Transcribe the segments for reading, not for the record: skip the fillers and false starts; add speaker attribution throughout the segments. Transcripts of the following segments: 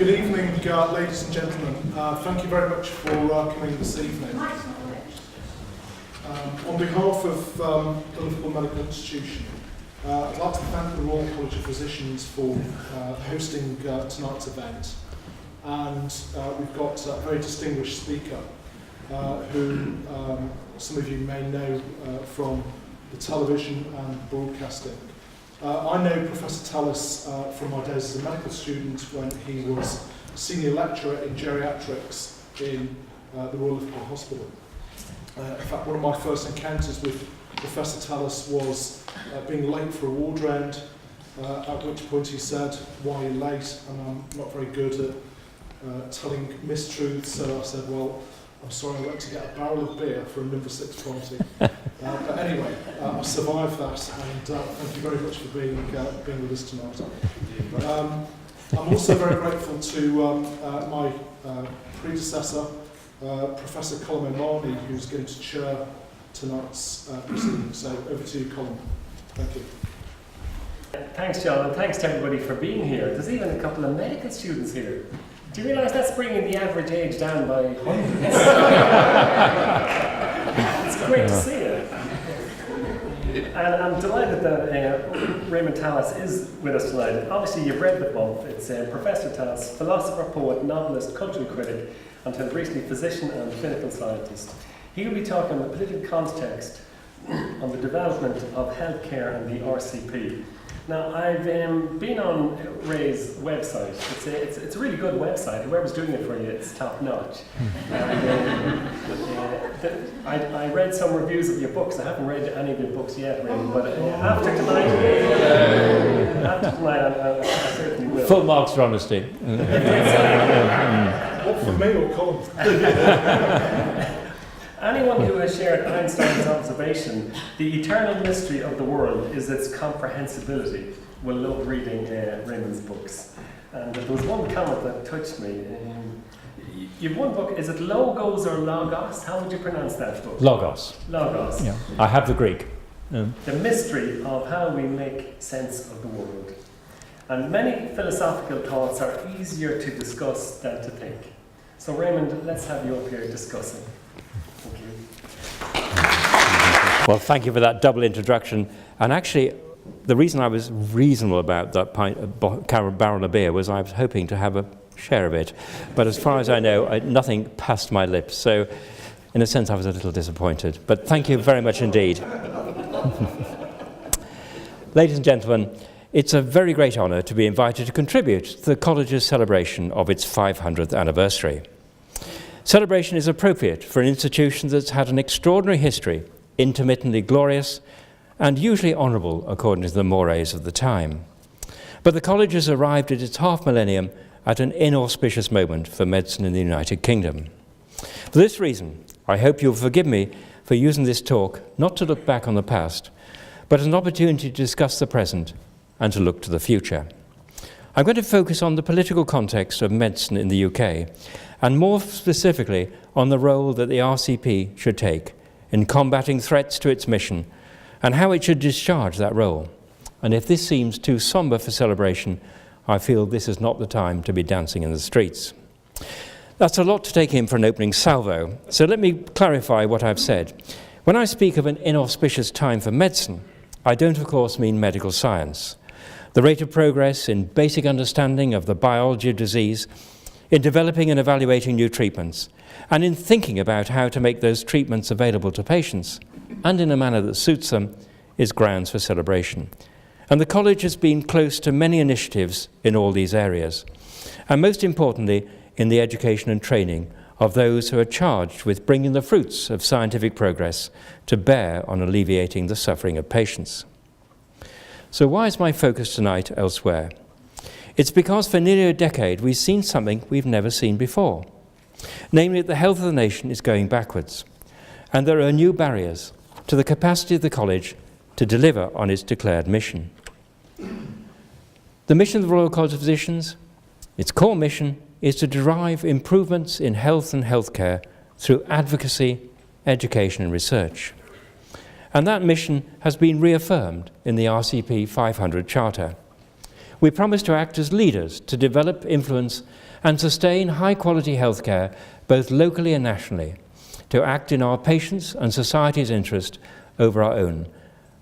Speaker 1: Good evening, ladies and gentlemen. Thank you very much for coming this evening. On behalf of the Liverpool Medical Institution, I'd like to thank the Royal College of Physicians for hosting tonight's event. And we've got a very distinguished speaker who some of you may know from the television and broadcasting. I know Professor Tallis from my days as a medical student when he was senior lecturer in geriatrics in the Royal Liverpool Hospital. In fact, one of my first encounters with Professor Tallis was being late for a ward round, at which point he said, "Why are you late?" And I'm not very good at telling mistruths, so I said, "Well, I'm sorry, I went to get a barrel of beer for a number 6 party." But anyway, I survived that, and thank you very much for being with us tonight. I'm also very grateful to my predecessor, Professor Colin O'Mahony, who's going to chair tonight's proceedings. So over to you, Colin. Thank you.
Speaker 2: Thanks, John, and thanks to everybody for being here. There's even a couple of medical students here. Do you realise that's bringing the average age down by hundreds? It's great to see it. And I'm delighted that Raymond Tallis is with us tonight. Obviously, you've read the book. It's Professor Tallis, philosopher, poet, novelist, cultural critic, until recently physician and clinical scientist. He will be talking on the political context on the development of healthcare and the RCP. Now, I've been on Ray's website. It's a really good website. Whoever's doing it for you, it's top notch. I read some reviews of your books. I haven't read any of your books yet, Raymond, but after tonight, I certainly will.
Speaker 3: Full marks for honesty.
Speaker 1: What for me or Colin?
Speaker 2: Anyone who has shared Einstein's observation, the eternal mystery of the world is its comprehensibility, will love reading Raymond's books. And there was one comment that touched me. You've one book, is it Logos or Logos? How would you pronounce that book?
Speaker 3: Logos.
Speaker 2: Logos.
Speaker 3: Yeah. I have the Greek.
Speaker 2: The mystery of how we make sense of the world. And many philosophical thoughts are easier to discuss than to think. So Raymond, let's have you up here discussing. Thank you.
Speaker 3: Well, thank you for that double introduction. And actually, the reason I was reasonable about that barrel of beer was I was hoping to have a share of it. But as far as I know, nothing passed my lips. So, in a sense, I was a little disappointed. But thank you very much indeed. Ladies and gentlemen, it's a very great honour to be invited to contribute to the college's celebration of its 500th anniversary. Celebration is appropriate for an institution that's had an extraordinary history, intermittently glorious and usually honourable according to the mores of the time. But the college has arrived at its half-millennium at an inauspicious moment for medicine in the United Kingdom. For this reason, I hope you'll forgive me for using this talk not to look back on the past, but as an opportunity to discuss the present and to look to the future. I'm going to focus on the political context of medicine in the UK, and more specifically on the role that the RCP should take in combating threats to its mission and how it should discharge that role. And if this seems too sombre for celebration, I feel this is not the time to be dancing in the streets. That's a lot to take in for an opening salvo, so let me clarify what I've said. When I speak of an inauspicious time for medicine, I don't of course mean medical science. The rate of progress in basic understanding of the biology of disease, in developing and evaluating new treatments, and in thinking about how to make those treatments available to patients, and in a manner that suits them, is grounds for celebration. And the college has been close to many initiatives in all these areas, and most importantly, in the education and training of those who are charged with bringing the fruits of scientific progress to bear on alleviating the suffering of patients. So why is my focus tonight elsewhere? It's because for nearly a decade we've seen something we've never seen before. Namely, that the health of the nation is going backwards, and there are new barriers to the capacity of the college to deliver on its declared mission. The mission of the Royal College of Physicians, its core mission, is to derive improvements in health and healthcare through advocacy, education and research. And that mission has been reaffirmed in the RCP 500 Charter. We promise to act as leaders to develop, influence and sustain high-quality healthcare both locally and nationally, to act in our patients' and society's interest over our own,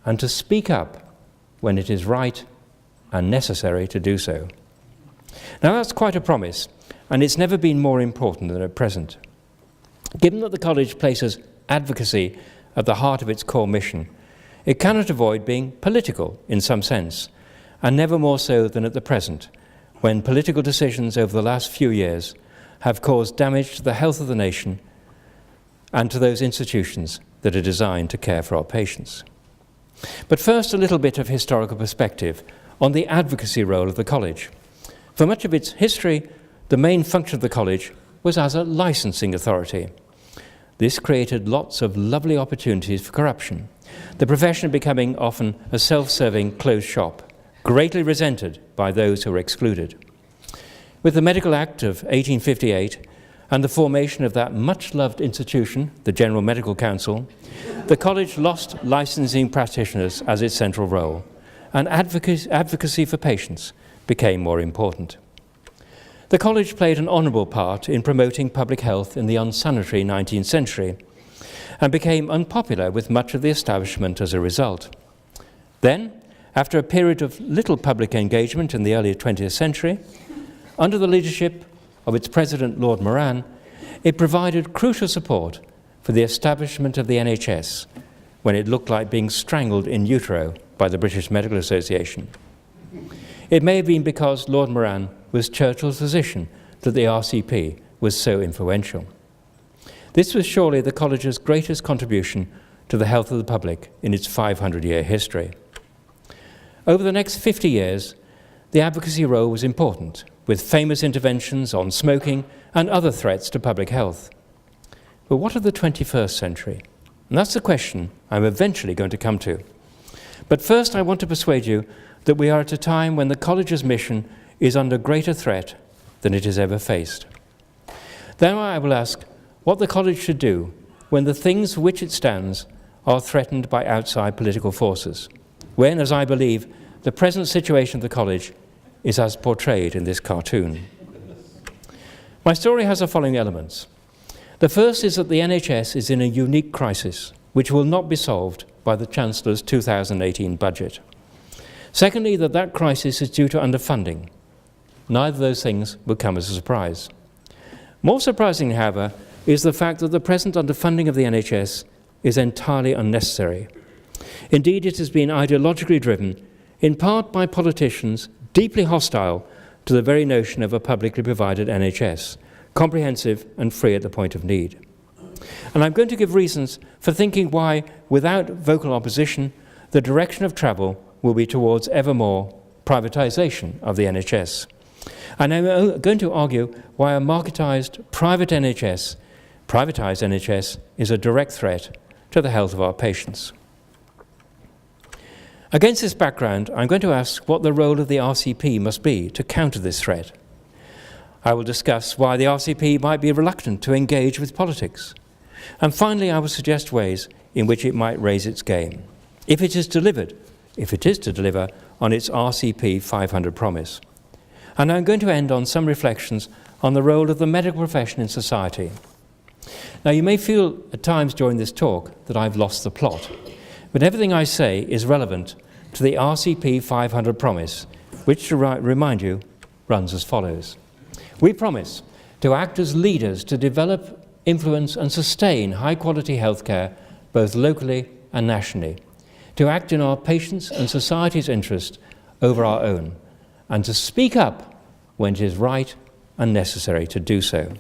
Speaker 3: and to speak up when it is right and necessary to do so. Now that's quite a promise, and it's never been more important than at present. Given that the college places advocacy at the heart of its core mission, it cannot avoid being political in some sense, and never more so than at the present, when political decisions over the last few years have caused damage to the health of the nation and to those institutions that are designed to care for our patients. But first, a little bit of historical perspective on the advocacy role of the college. For much of its history, the main function of the college was as a licensing authority. This created lots of lovely opportunities for corruption, the profession becoming often a self-serving closed shop, greatly resented by those who were excluded. With the Medical Act of 1858 and the formation of that much-loved institution, the General Medical Council, the college lost licensing practitioners as its central role, and advocacy for patients became more important. The college played an honourable part in promoting public health in the unsanitary 19th century and became unpopular with much of the establishment as a result. Then, after a period of little public engagement in the early 20th century, under the leadership of its president, Lord Moran, it provided crucial support for the establishment of the NHS when it looked like being strangled in utero by the British Medical Association. It may have been because Lord Moran was Churchill's physician that the RCP was so influential. This was surely the college's greatest contribution to the health of the public in its 500-year history. Over the next 50 years, the advocacy role was important, with famous interventions on smoking and other threats to public health. But what of the 21st century? And that's the question I'm eventually going to come to. But first, I want to persuade you that we are at a time when the college's mission is under greater threat than it has ever faced. Then I will ask what the college should do when the things for which it stands are threatened by outside political forces, when, as I believe, the present situation of the college is as portrayed in this cartoon. My story has the following elements. The first is that the NHS is in a unique crisis, which will not be solved by the Chancellor's 2018 budget. Secondly, that crisis is due to underfunding. Neither of those things will come as a surprise. More surprising, however, is the fact that the present underfunding of the NHS is entirely unnecessary. Indeed, it has been ideologically driven, in part by politicians deeply hostile to the very notion of a publicly provided NHS, comprehensive and free at the point of need. And I'm going to give reasons for thinking why, without vocal opposition, the direction of travel will be towards ever more privatisation of the NHS. And I'm going to argue why a marketised privatised NHS is a direct threat to the health of our patients. Against this background, I'm going to ask what the role of the RCP must be to counter this threat. I will discuss why the RCP might be reluctant to engage with politics. And finally, I will suggest ways in which it might raise its game, if it is to deliver on its RCP 500 promise. And I'm going to end on some reflections on the role of the medical profession in society. Now, you may feel at times during this talk that I've lost the plot, but everything I say is relevant to the RCP 500 promise, which, to remind you, runs as follows. We promise to act as leaders to develop, influence and sustain high-quality healthcare both locally and nationally, to act in our patients' and society's interest over our own, and to speak up when it is right and necessary to do so.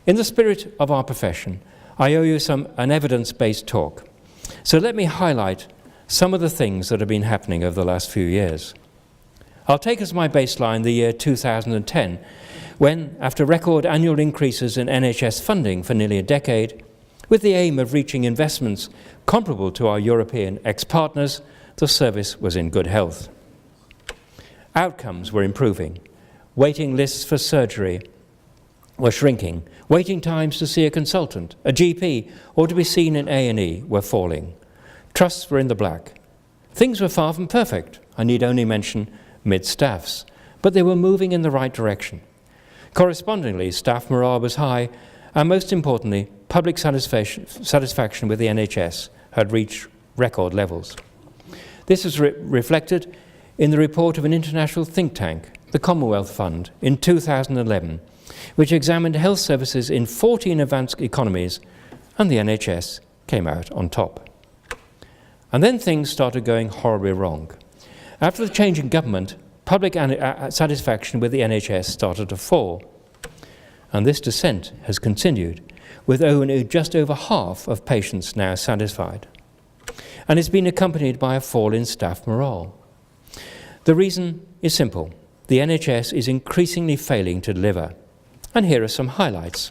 Speaker 3: In the spirit of our profession, I owe you an evidence-based talk. So let me highlight some of the things that have been happening over the last few years. I'll take as my baseline the year 2010, when, after record annual increases in NHS funding for nearly a decade, with the aim of reaching investments comparable to our European ex-partners, the service was in good health. Outcomes were improving. Waiting lists for surgery were shrinking. Waiting times to see a consultant, a GP, or to be seen in A&E were falling. Trusts were in the black. Things were far from perfect. I need only mention mid-staffs, but they were moving in the right direction. Correspondingly, staff morale was high, and most importantly, public satisfaction with the NHS had reached record levels. This was reflected in the report of an international think tank, the Commonwealth Fund, in 2011, which examined health services in 14 advanced economies, and the NHS came out on top. And then things started going horribly wrong. After the change in government, public satisfaction with the NHS started to fall. And this descent has continued, with only just over half of patients now satisfied. And it's been accompanied by a fall in staff morale. The reason is simple. The NHS is increasingly failing to deliver. And here are some highlights.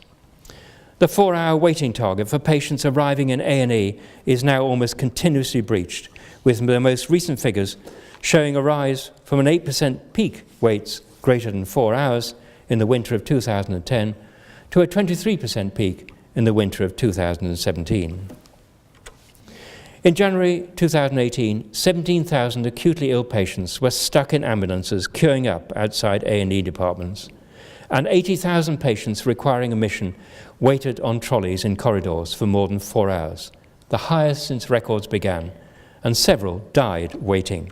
Speaker 3: The 4-hour waiting target for patients arriving in A&E is now almost continuously breached, with the most recent figures showing a rise from an 8% peak waits greater than 4 hours in the winter of 2010 to a 23% peak in the winter of 2017. In January 2018, 17,000 acutely ill patients were stuck in ambulances queuing up outside A&E departments, and 80,000 patients requiring admission waited on trolleys in corridors for more than 4 hours, the highest since records began, and several died waiting.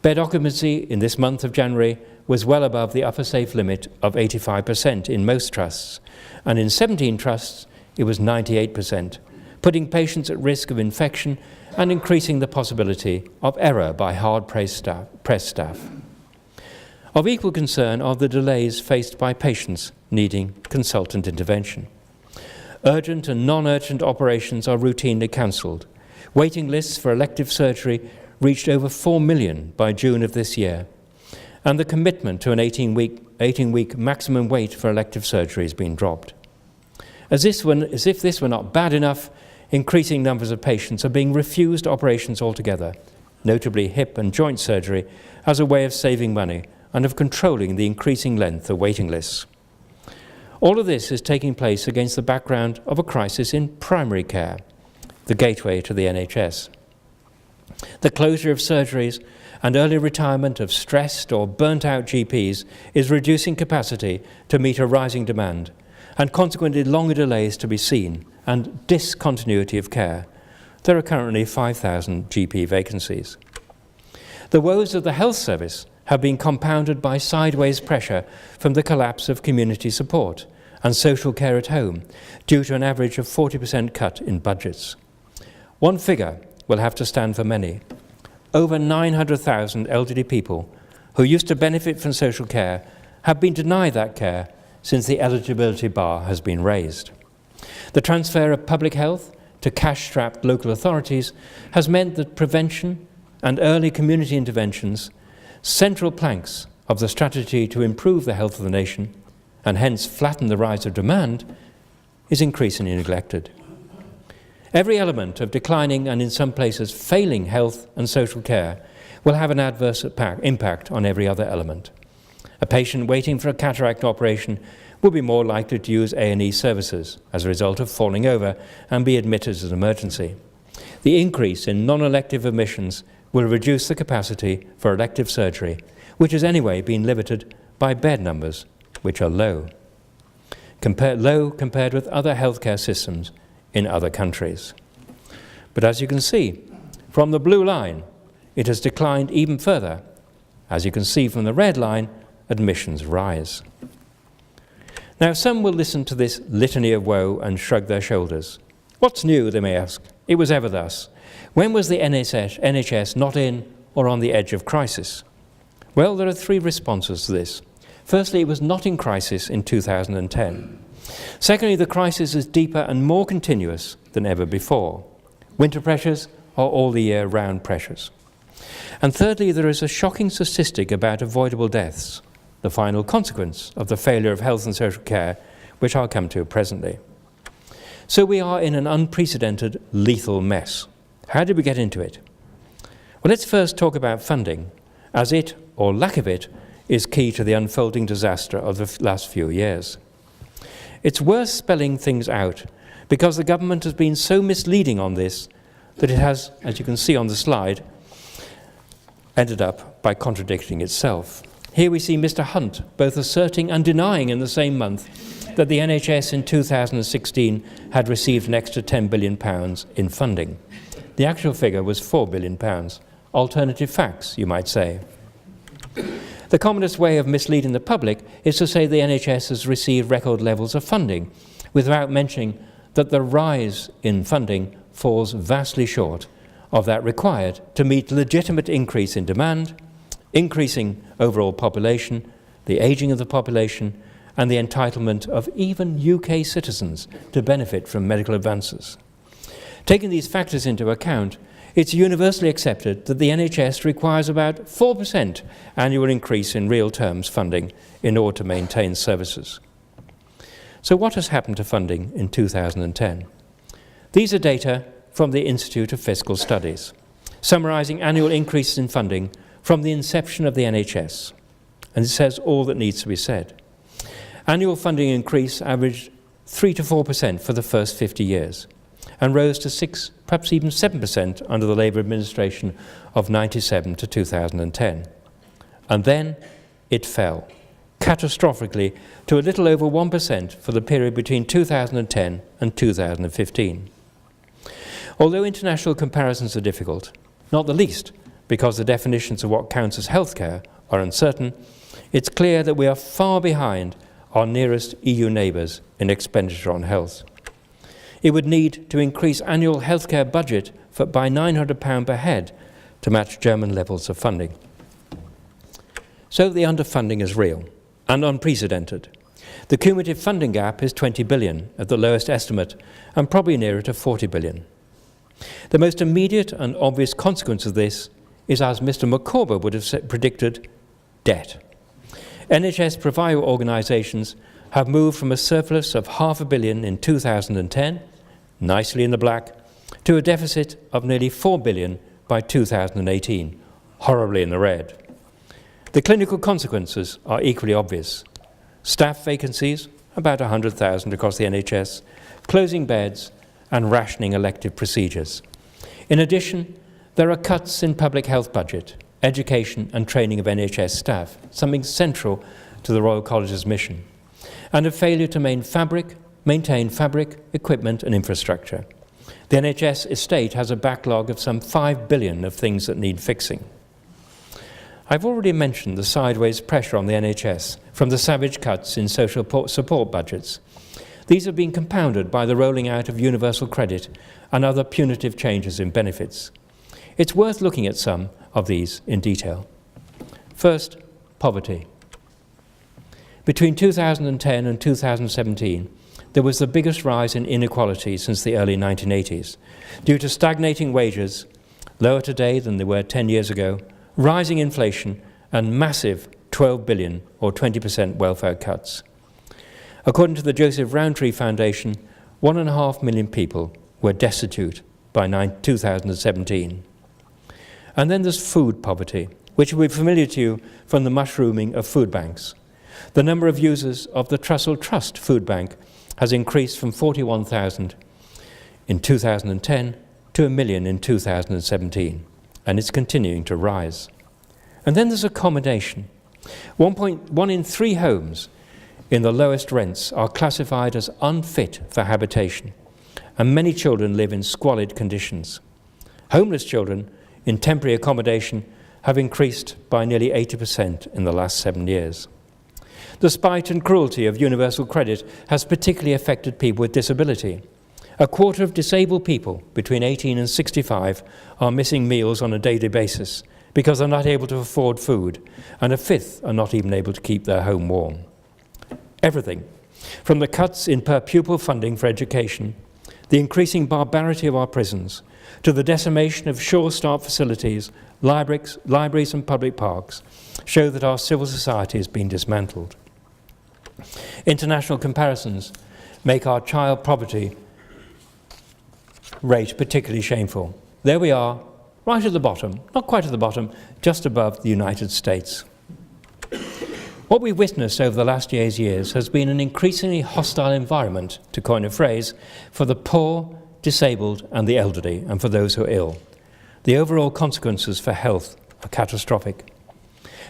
Speaker 3: Bed occupancy in this month of January was well above the upper safe limit of 85% in most trusts, and in 17 trusts it was 98%, putting patients at risk of infection and increasing the possibility of error by hard-pressed staff. Of equal concern are the delays faced by patients needing consultant intervention. Urgent and non-urgent operations are routinely cancelled. Waiting lists for elective surgery reached over 4 million by June of this year, and the commitment to an 18-week maximum wait for elective surgery has been dropped. As if this were not bad enough, increasing numbers of patients are being refused operations altogether, notably hip and joint surgery, as a way of saving money and of controlling the increasing length of waiting lists. All of this is taking place against the background of a crisis in primary care, the gateway to the NHS. The closure of surgeries and early retirement of stressed or burnt-out GPs is reducing capacity to meet a rising demand, and consequently longer delays to be seen and discontinuity of care. There are currently 5,000 GP vacancies. The woes of the health service have been compounded by sideways pressure from the collapse of community support and social care at home, due to an average of 40% cut in budgets. One figure will have to stand for many. Over 900,000 elderly people who used to benefit from social care have been denied that care since the eligibility bar has been raised. The transfer of public health to cash-strapped local authorities has meant that prevention and early community interventions, central planks of the strategy to improve the health of the nation, and hence flatten the rise of demand, is increasingly neglected. Every element of declining and in some places failing health and social care will have an adverse impact on every other element. A patient waiting for a cataract operation will be more likely to use A&E services as a result of falling over and be admitted as an emergency. The increase in non-elective admissions will reduce the capacity for elective surgery, which has anyway been limited by bed numbers, which are low compared with other healthcare systems in other countries. But as you can see, from the blue line, it has declined even further. As you can see from the red line, admissions rise. Now, some will listen to this litany of woe and shrug their shoulders. What's new, they may ask? It was ever thus. When was the NHS not in or on the edge of crisis? Well, there are three responses to this. Firstly, it was not in crisis in 2010. Secondly, the crisis is deeper and more continuous than ever before. Winter pressures are all the year round pressures. And thirdly, there is a shocking statistic about avoidable deaths, the final consequence of the failure of health and social care, which I'll come to presently. So we are in an unprecedented, lethal mess. How did we get into it? Well, let's first talk about funding, as it, or lack of it, is key to the unfolding disaster of the last few years. It's worth spelling things out, because the government has been so misleading on this that it has, as you can see on the slide, ended up by contradicting itself. Here we see Mr. Hunt both asserting and denying in the same month that the NHS in 2016 had received an extra £10 billion in funding. The actual figure was £4 billion. Alternative facts, you might say. The commonest way of misleading the public is to say the NHS has received record levels of funding, without mentioning that the rise in funding falls vastly short of that required to meet legitimate increase in demand, increasing overall population, the ageing of the population, and the entitlement of even UK citizens to benefit from medical advances. Taking these factors into account, it's universally accepted that the NHS requires about 4% annual increase in real terms funding in order to maintain services. So what has happened to funding in 2010? These are data from the Institute of Fiscal Studies, summarising annual increases in funding from the inception of the NHS. And it says all that needs to be said. Annual funding increase averaged 3 to 4% for the first 50 years, and rose to 6, perhaps even 7% under the Labour administration of 97 to 2010. And then it fell, catastrophically, to a little over 1% for the period between 2010 and 2015. Although international comparisons are difficult, not the least because the definitions of what counts as healthcare are uncertain, it's clear that we are far behind our nearest EU neighbours in expenditure on health. It would need to increase annual healthcare budget by £900 per head to match German levels of funding. So the underfunding is real and unprecedented. The cumulative funding gap is 20 billion at the lowest estimate, and probably nearer to 40 billion. The most immediate and obvious consequence of this is, as Mr. McCorber would have predicted, debt. NHS provider organisations have moved from a surplus of £500 million in 2010, nicely in the black, to a deficit of nearly £4 billion by 2018, horribly in the red. The clinical consequences are equally obvious. Staff vacancies, about 100,000 across the NHS, closing beds and rationing elective procedures. In addition, there are cuts in public health budget, education and training of NHS staff, something central to the Royal College's mission, and a failure to maintain fabric, equipment and infrastructure. The NHS estate has a backlog of some 5 billion of things that need fixing. I've already mentioned the sideways pressure on the NHS from the savage cuts in social support budgets. These have been compounded by the rolling out of universal credit and other punitive changes in benefits. It's worth looking at some of these in detail. First, poverty. Between 2010 and 2017, there was the biggest rise in inequality since the early 1980s, due to stagnating wages, lower today than they were 10 years ago, rising inflation, and massive 12 billion or 20% welfare cuts. According to the Joseph Rowntree Foundation, 1.5 million people were destitute by 2017. And then there's food poverty, which will be familiar to you from the mushrooming of food banks. The number of users of the Trussell Trust food bank has increased from 41,000 in 2010 to 1 million in 2017, and it's continuing to rise. And then there's accommodation. 1 in 3 homes in the lowest rents are classified as unfit for habitation, and many children live in squalid conditions. Homeless children in temporary accommodation have increased by nearly 80% in the last 7 years. The spite and cruelty of universal credit has particularly affected people with disability. 1/4 of disabled people between 18 and 65 are missing meals on a daily basis because they're not able to afford food, and 1/5 are not even able to keep their home warm. Everything, from the cuts in per pupil funding for education, the increasing barbarity of our prisons, to the decimation of Sure Start facilities, libraries and public parks, show that our civil society has been dismantled. International comparisons make our child poverty rate particularly shameful. There we are, right at the bottom, not quite at the bottom, just above the United States. What we've witnessed over the last years has been an increasingly hostile environment, to coin a phrase, for the poor, disabled and the elderly, and for those who are ill. The overall consequences for health are catastrophic.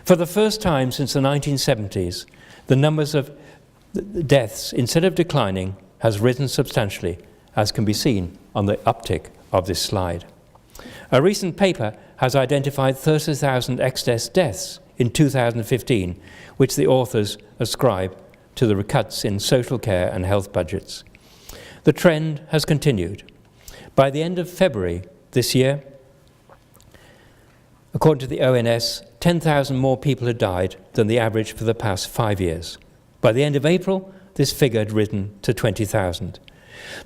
Speaker 3: For the first time since the 1970s, the numbers of deaths, instead of declining, has risen substantially, as can be seen on the uptick of this slide. A recent paper has identified 30,000 excess deaths in 2015, which the authors ascribe to the cuts in social care and health budgets. The trend has continued. By the end of February this year, according to the ONS, 10,000 more people had died than the average for the past 5 years. By the end of April, this figure had risen to 20,000.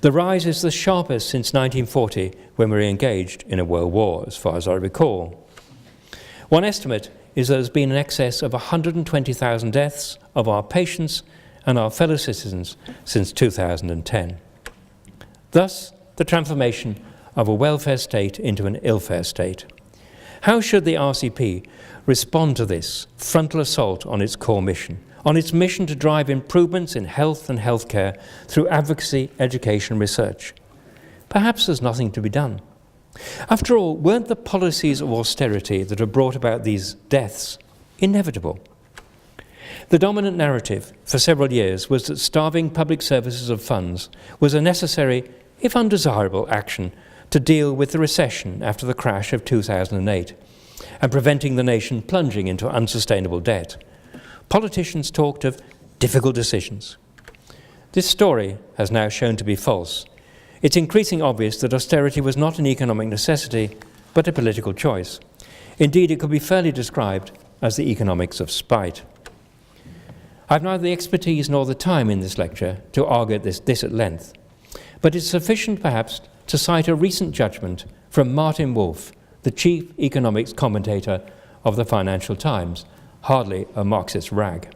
Speaker 3: The rise is the sharpest since 1940, when we were engaged in a world war, as far as I recall. One estimate is that there has been in excess of 120,000 deaths of our patients and our fellow citizens since 2010. Thus, the transformation of a welfare state into an ill-fare state. How should the RCP respond to this frontal assault on its core mission, on its mission to drive improvements in health and healthcare through advocacy, education, research? Perhaps there's nothing to be done. After all, weren't the policies of austerity that have brought about these deaths inevitable? The dominant narrative for several years was that starving public services of funds was a necessary, if undesirable, action to deal with the recession after the crash of 2008 and preventing the nation plunging into unsustainable debt. Politicians talked of difficult decisions. This story has now shown to be false. It's increasingly obvious that austerity was not an economic necessity, but a political choice. Indeed, it could be fairly described as the economics of spite. I've neither the expertise nor the time in this lecture to argue this at length, but it's sufficient perhaps to cite a recent judgment from Martin Wolf, the chief economics commentator of the Financial Times, hardly a Marxist rag.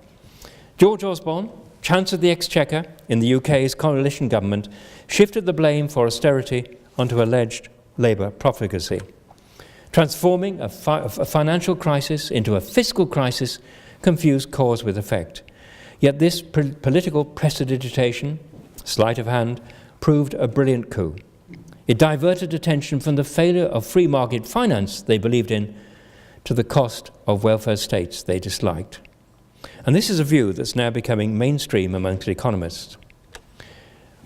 Speaker 3: George Osborne, Chancellor of the Exchequer in the UK's coalition government, shifted the blame for austerity onto alleged Labour profligacy. Transforming a financial crisis into a fiscal crisis confused cause with effect. Yet this political prestidigitation, sleight of hand, proved a brilliant coup. It diverted attention from the failure of free market finance they believed in to the cost of welfare states they disliked. And this is a view that's now becoming mainstream amongst economists.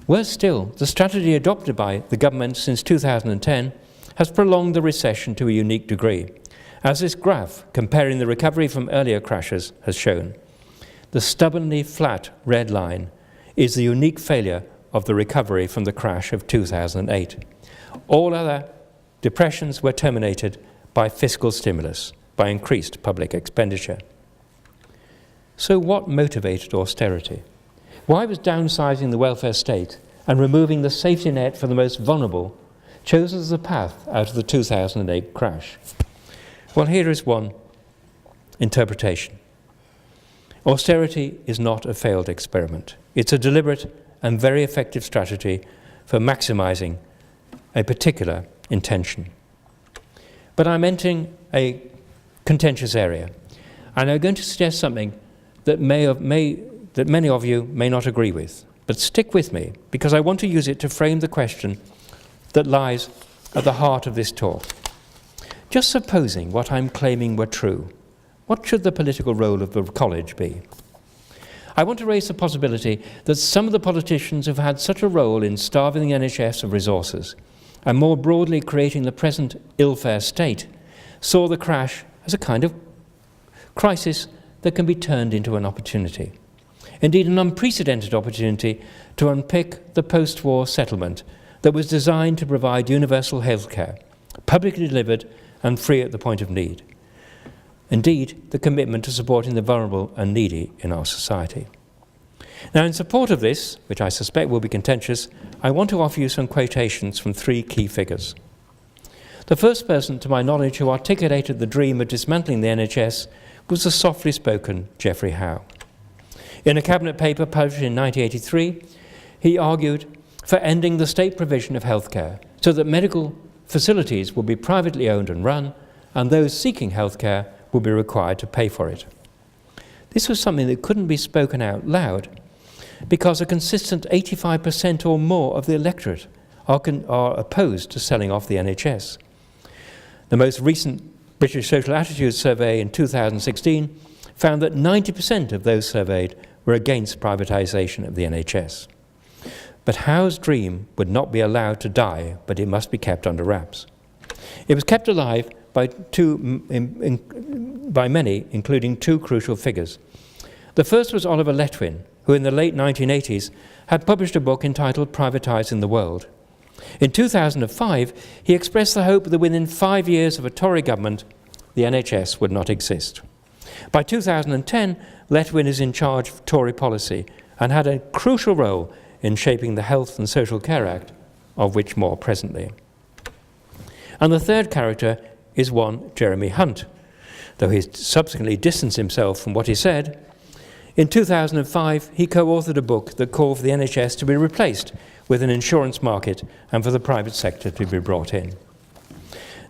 Speaker 3: Worse still, the strategy adopted by the government since 2010 has prolonged the recession to a unique degree, as this graph comparing the recovery from earlier crashes has shown. The stubbornly flat red line is the unique failure of the recovery from the crash of 2008. All other depressions were terminated by fiscal stimulus, by increased public expenditure. So what motivated austerity? Why was downsizing the welfare state and removing the safety net for the most vulnerable chosen as the path out of the 2008 crash? Well, here is one interpretation. Austerity is not a failed experiment. It's a deliberate and very effective strategy for maximizing a particular intention. But I'm entering a contentious area, and I'm going to suggest something that many of you may not agree with. But stick with me, because I want to use it to frame the question that lies at the heart of this talk. Just supposing what I'm claiming were true, what should the political role of the college be? I want to raise the possibility that some of the politicians who've had such a role in starving the NHS of resources and more broadly creating the present ill-fare state saw the crash as a kind of crisis that can be turned into an opportunity. Indeed, an unprecedented opportunity to unpick the post-war settlement that was designed to provide universal healthcare, publicly delivered and free at the point of need. Indeed, the commitment to supporting the vulnerable and needy in our society. Now, in support of this, which I suspect will be contentious, I want to offer you some quotations from three key figures. The first person, to my knowledge, who articulated the dream of dismantling the NHS was the softly spoken Geoffrey Howe. In a cabinet paper published in 1983, he argued for ending the state provision of healthcare so that medical facilities will be privately owned and run, and those seeking healthcare will be required to pay for it. This was something that couldn't be spoken out loud because a consistent 85% or more of the electorate are opposed to selling off the NHS. The most recent British Social Attitudes Survey in 2016 found that 90% of those surveyed were against privatisation of the NHS. But Howe's dream would not be allowed to die, but it must be kept under wraps. It was kept alive by many, including two crucial figures. The first was Oliver Letwin, who in the late 1980s had published a book entitled Privatising the World. In 2005, he expressed the hope that within 5 years of a Tory government, the NHS would not exist. By 2010, Letwin is in charge of Tory policy and had a crucial role in shaping the Health and Social Care Act, of which more presently. And the third character is one Jeremy Hunt, though he subsequently distanced himself from what he said. In 2005, he co-authored a book that called for the NHS to be replaced with an insurance market and for the private sector to be brought in.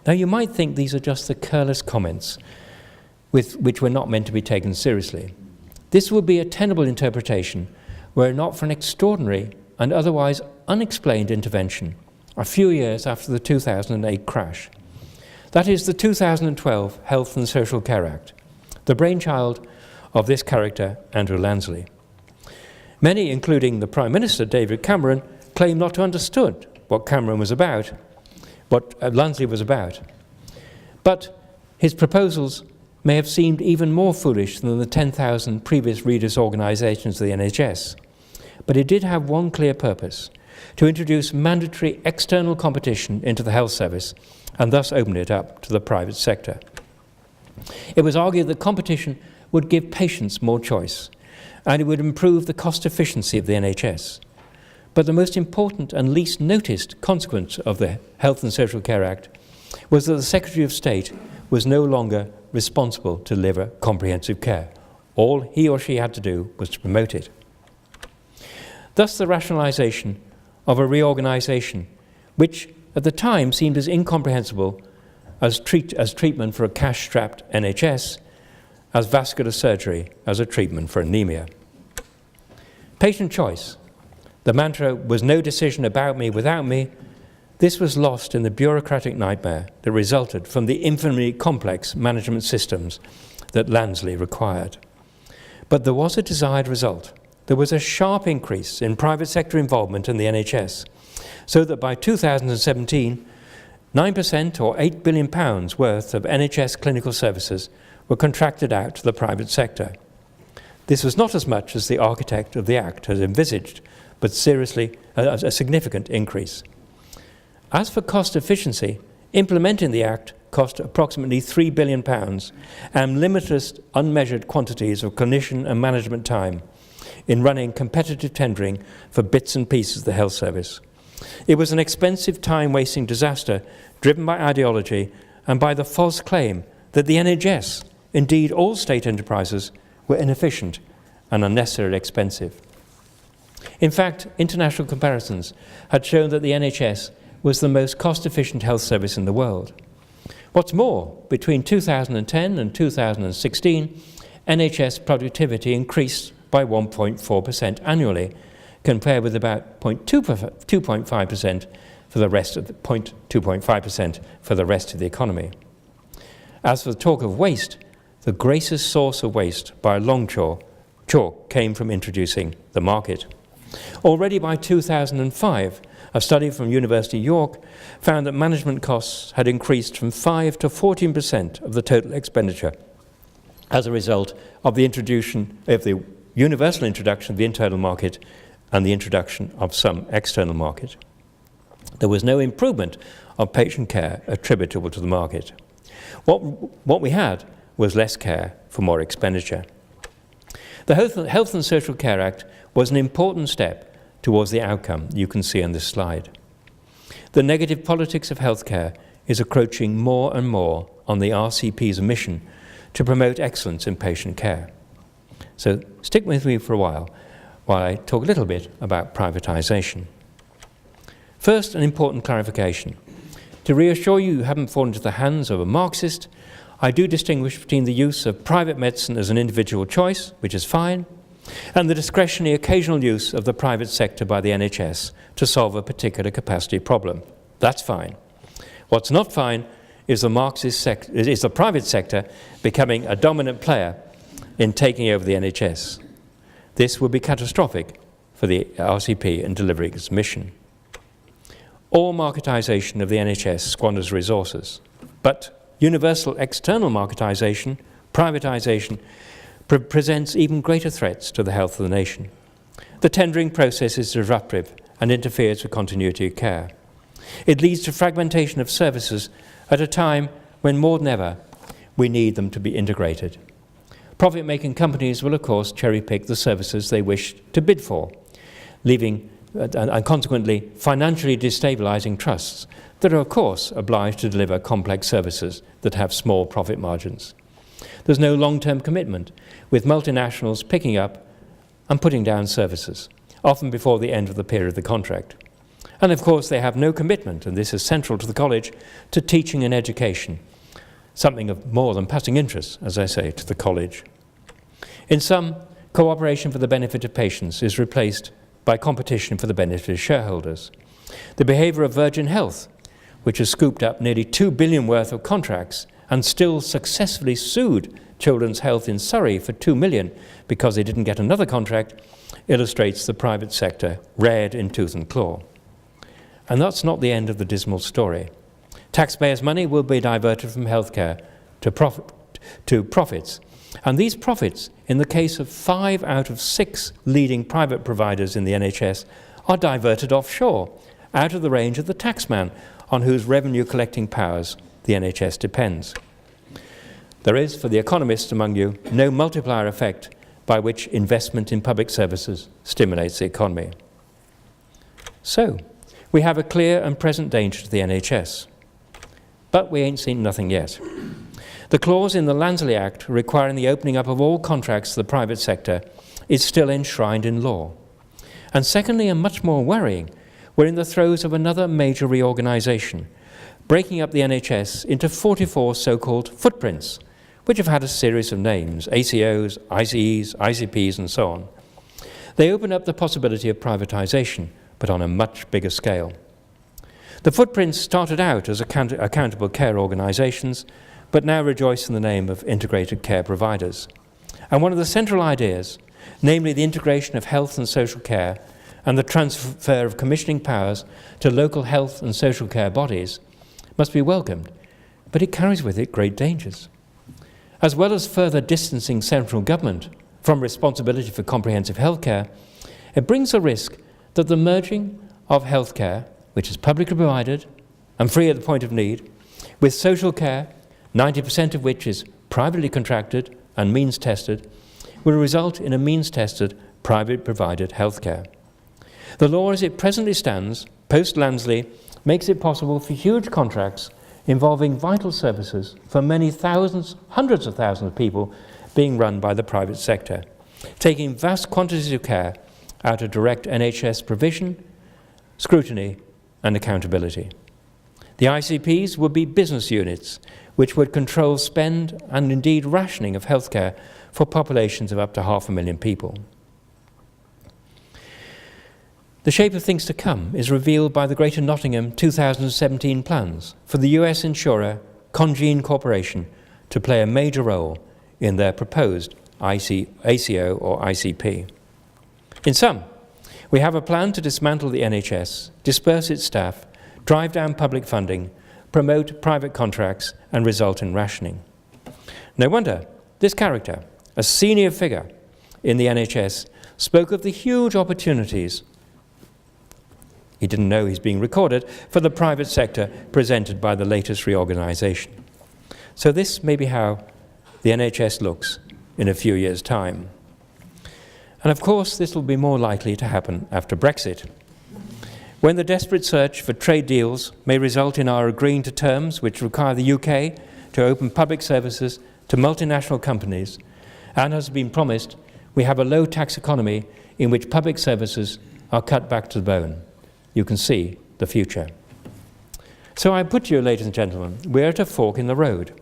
Speaker 3: Now, you might think these are just the careless comments which were not meant to be taken seriously. This would be a tenable interpretation were it not for an extraordinary and otherwise unexplained intervention a few years after the 2008 crash. That is the 2012 Health and Social Care Act, the brainchild of this character, Andrew Lansley. Many, including the Prime Minister, David Cameron, claim not to have understood what Cameron was about, what Lansley was about. But his proposals may have seemed even more foolish than the 10,000 previous readers' organisations of the NHS. But it did have one clear purpose: to introduce mandatory external competition into the health service and thus open it up to the private sector. It was argued that competition would give patients more choice and it would improve the cost efficiency of the NHS. But the most important and least noticed consequence of the Health and Social Care Act was that the Secretary of State was no longer responsible to deliver comprehensive care. All he or she had to do was to promote it. Thus the rationalisation of a reorganisation, which at the time seemed as incomprehensible as treatment for a cash-strapped NHS, as vascular surgery as a treatment for anemia. Patient choice. The mantra was no decision about me without me. This was lost in the bureaucratic nightmare that resulted from the infinitely complex management systems that Lansley required. But there was a desired result. There was a sharp increase in private sector involvement in the NHS, so that by 2017, 9% or £8 billion worth of NHS clinical services were contracted out to the private sector. This was not as much as the architect of the Act had envisaged, but seriously a significant increase. As for cost efficiency, implementing the Act cost approximately £3 billion and limitless unmeasured quantities of clinician and management time in running competitive tendering for bits and pieces of the health service. It was an expensive time-wasting disaster driven by ideology and by the false claim that the NHS, indeed all state enterprises, were inefficient and unnecessarily expensive. In fact, international comparisons had shown that the NHS was the most cost-efficient health service in the world. What's more, between 2010 and 2016, NHS productivity increased by 1.4% annually, compared with about 2.5% for the rest of the 0.2.5% for the rest of the economy. As for the talk of waste, the greatest source of waste by a long chalk came from introducing the market. Already by 2005, a study from University of York found that management costs had increased from 5 to 14% of the total expenditure as a result of the universal introduction of the internal market and the introduction of some external market. There was no improvement of patient care attributable to the market. What we had was less care for more expenditure. The Health and Social Care Act was an important step towards the outcome you can see on this slide. The negative politics of healthcare is encroaching more and more on the RCP's mission to promote excellence in patient care. So stick with me for a while I talk a little bit about privatisation. First, an important clarification. To reassure you you haven't fallen into the hands of a Marxist, I do distinguish between the use of private medicine as an individual choice, which is fine, and the discretionary occasional use of the private sector by the NHS to solve a particular capacity problem. That's fine. What's not fine is the private sector becoming a dominant player in taking over the NHS. This would be catastrophic for the RCP in delivering its mission. All marketisation of the NHS squanders resources, but universal external marketisation, privatisation, presents even greater threats to the health of the nation. The tendering process is disruptive and interferes with continuity of care. It leads to fragmentation of services at a time when more than ever we need them to be integrated. Profit-making companies will, of course, cherry-pick the services they wish to bid for, leaving and consequently financially destabilising trusts that are, of course, obliged to deliver complex services that have small profit margins. There's no long-term commitment, with multinationals picking up and putting down services, often before the end of the period of the contract. And of course, they have no commitment, and this is central to the college, to teaching and education, something of more than passing interest, as I say, to the college. In sum, cooperation for the benefit of patients is replaced by competition for the benefit of shareholders. The behaviour of Virgin Health, which has scooped up nearly $2 billion worth of contracts and still successfully sued Children's Health in Surrey for $2 million because they didn't get another contract, illustrates the private sector red in tooth and claw. And that's not the end of the dismal story. Taxpayers' money will be diverted from healthcare to profits. And these profits, in the case of 5 out of 6 leading private providers in the NHS, are diverted offshore, out of the range of the taxman on whose revenue collecting powers the NHS depends. There is, for the economists among you, no multiplier effect by which investment in public services stimulates the economy. So, we have a clear and present danger to the NHS. But we ain't seen nothing yet. The clause in the Lansley Act requiring the opening up of all contracts to the private sector is still enshrined in law. And secondly, and much more worrying, we're in the throes of another major reorganisation, breaking up the NHS into 44 so-called footprints, which have had a series of names, ACOs, ICEs, ICPs, and so on. They open up the possibility of privatisation, but on a much bigger scale. The footprints started out as accountable care organisations, but now rejoice in the name of integrated care providers. And one of the central ideas, namely the integration of health and social care and the transfer of commissioning powers to local health and social care bodies, must be welcomed, but it carries with it great dangers. As well as further distancing central government from responsibility for comprehensive healthcare, it brings a risk that the merging of healthcare, which is publicly provided and free at the point of need, with social care, 90% of which is privately contracted and means-tested, will result in a means-tested, private-provided healthcare. The law as it presently stands, post-Lansley, makes it possible for huge contracts involving vital services for many thousands, hundreds of thousands of people being run by the private sector, taking vast quantities of care out of direct NHS provision, scrutiny, and accountability. The ICPs would be business units which would control spend and indeed rationing of healthcare for populations of up to 500,000 people. The shape of things to come is revealed by the Greater Nottingham 2017 plans for the US insurer Congene Corporation to play a major role in their proposed ACO or ICP. In sum, we have a plan to dismantle the NHS, disperse its staff, drive down public funding, promote private contracts, and result in rationing. No wonder this character, a senior figure in the NHS, spoke of the huge opportunities — he didn't know he's being recorded — for the private sector presented by the latest reorganisation. So this may be how the NHS looks in a few years' time. And of course, this will be more likely to happen after Brexit, when the desperate search for trade deals may result in our agreeing to terms which require the UK to open public services to multinational companies, and as has been promised, we have a low-tax economy in which public services are cut back to the bone. You can see the future. So I put to you, ladies and gentlemen, we're at a fork in the road.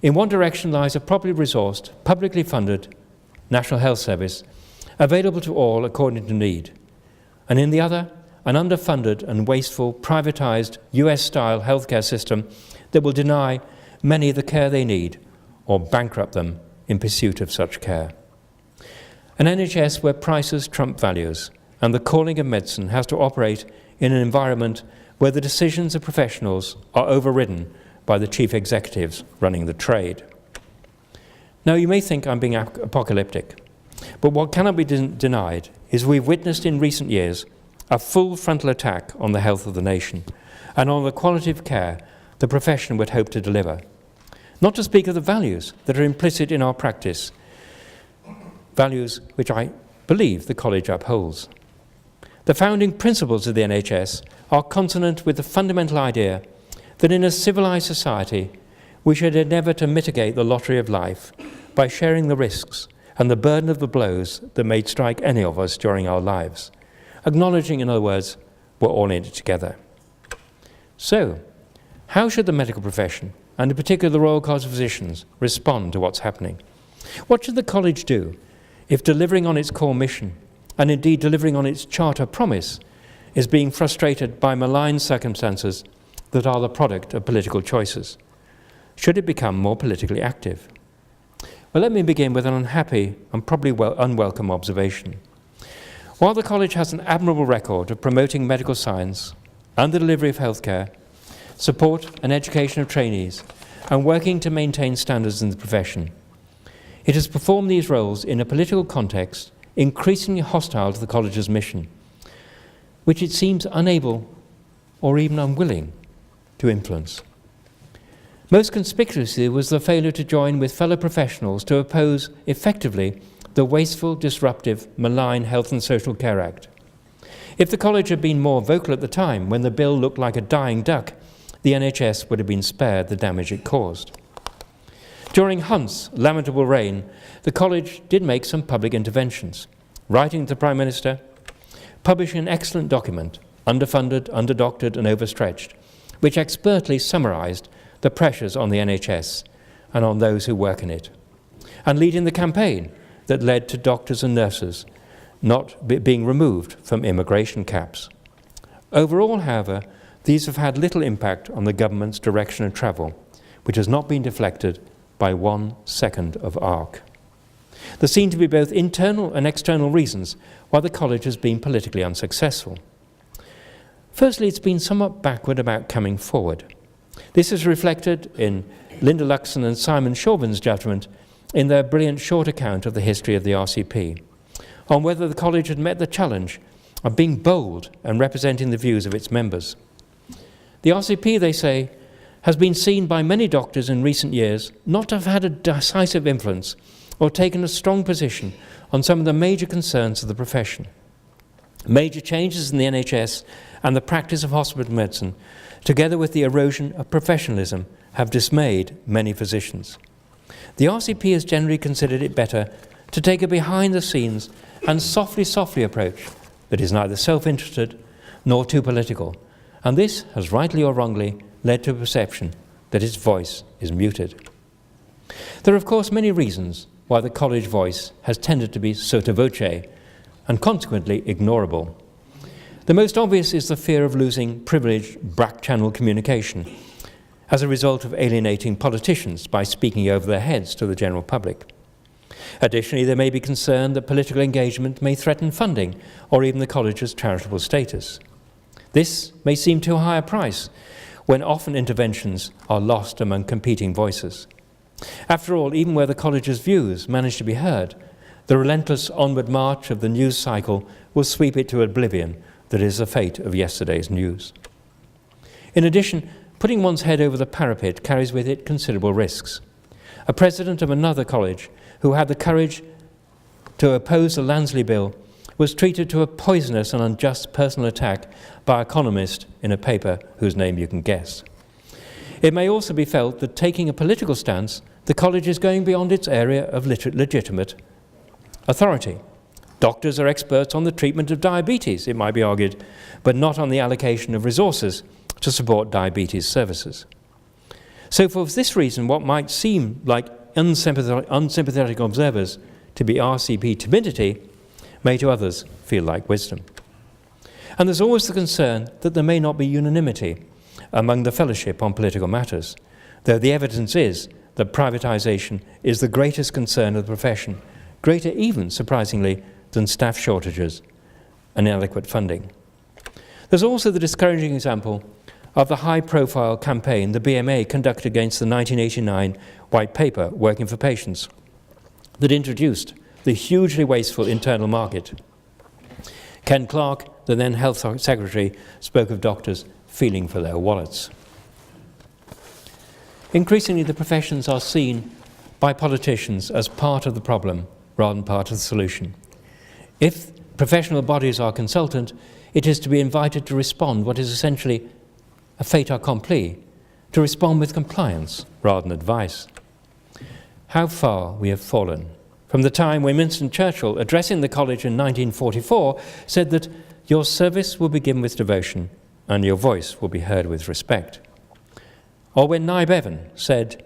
Speaker 3: In one direction lies a properly resourced, publicly funded National Health Service, available to all according to need, and in the other, an underfunded and wasteful, privatised US-style healthcare system that will deny many the care they need or bankrupt them in pursuit of such care. An NHS where prices trump values and the calling of medicine has to operate in an environment where the decisions of professionals are overridden by the chief executives running the trade. Now, you may think I'm being apocalyptic, but what cannot be denied is we've witnessed in recent years a full frontal attack on the health of the nation and on the quality of care the profession would hope to deliver. Not to speak of the values that are implicit in our practice, values which I believe the college upholds. The founding principles of the NHS are consonant with the fundamental idea that in a civilised society we should endeavour to mitigate the lottery of life by sharing the risks and the burden of the blows that may strike any of us during our lives, acknowledging, in other words, we're all in it together. So, how should the medical profession, and in particular the Royal College of Physicians, respond to what's happening? What should the college do if delivering on its core mission, and indeed delivering on its charter promise, is being frustrated by malign circumstances that are the product of political choices? Should it become more politically active? Well, let me begin with an unhappy and probably unwelcome observation. While the college has an admirable record of promoting medical science and the delivery of healthcare, support and education of trainees, and working to maintain standards in the profession, it has performed these roles in a political context increasingly hostile to the college's mission, which it seems unable or even unwilling to influence. Most conspicuously was the failure to join with fellow professionals to oppose effectively the wasteful, disruptive, malign Health and Social Care Act. If the college had been more vocal at the time, when the bill looked like a dying duck, the NHS would have been spared the damage it caused. During Hunt's lamentable reign, the college did make some public interventions, writing to the Prime Minister, publishing an excellent document, underfunded, underdoctored and overstretched, which expertly summarised the pressures on the NHS and on those who work in it, and leading the campaign that led to doctors and nurses not being removed from immigration caps. Overall, however, these have had little impact on the government's direction of travel, which has not been deflected by 1 second of arc. There seem to be both internal and external reasons why the college has been politically unsuccessful. Firstly, it's been somewhat backward about coming forward. This is reflected in Linda Luxon and Simon Chauvin's judgment in their brilliant short account of the history of the RCP, on whether the college had met the challenge of being bold and representing the views of its members. The RCP, they say, has been seen by many doctors in recent years not to have had a decisive influence or taken a strong position on some of the major concerns of the profession. Major changes in the NHS and the practice of hospital medicine, together with the erosion of professionalism, have dismayed many physicians. The RCP has generally considered it better to take a behind-the-scenes and softly approach that is neither self-interested nor too political, and this has rightly or wrongly led to a perception that its voice is muted. There are, of course, many reasons why the college voice has tended to be sotto voce and consequently ignorable. The most obvious is the fear of losing privileged back-channel communication as a result of alienating politicians by speaking over their heads to the general public. Additionally, there may be concern that political engagement may threaten funding or even the college's charitable status. This may seem too high a price when often interventions are lost among competing voices. After all, even where the college's views manage to be heard, the relentless onward march of the news cycle will sweep it to oblivion. That is the fate of yesterday's news. In addition, putting one's head over the parapet carries with it considerable risks. A president of another college who had the courage to oppose the Lansley Bill was treated to a poisonous and unjust personal attack by a columnist in a paper whose name you can guess. It may also be felt that taking a political stance, the college is going beyond its area of legitimate authority. Doctors are experts on the treatment of diabetes, it might be argued, but not on the allocation of resources to support diabetes services. So for this reason, what might seem like unsympathetic observers to be RCP timidity may to others feel like wisdom. And there's always the concern that there may not be unanimity among the fellowship on political matters, though the evidence is that privatisation is the greatest concern of the profession, greater even, surprisingly, than staff shortages and inadequate funding. There's also the discouraging example of the high-profile campaign the BMA conducted against the 1989 White Paper, Working for Patients, that introduced the hugely wasteful internal market. Ken Clarke, the then Health Secretary, spoke of doctors feeling for their wallets. Increasingly, the professions are seen by politicians as part of the problem rather than part of the solution. If professional bodies are consultant, it is to be invited to respond what is essentially a fait accompli, to respond with compliance rather than advice. How far we have fallen from the time when Winston Churchill, addressing the college in 1944, said that your service will be given with devotion and your voice will be heard with respect. Or when Nye Bevan said,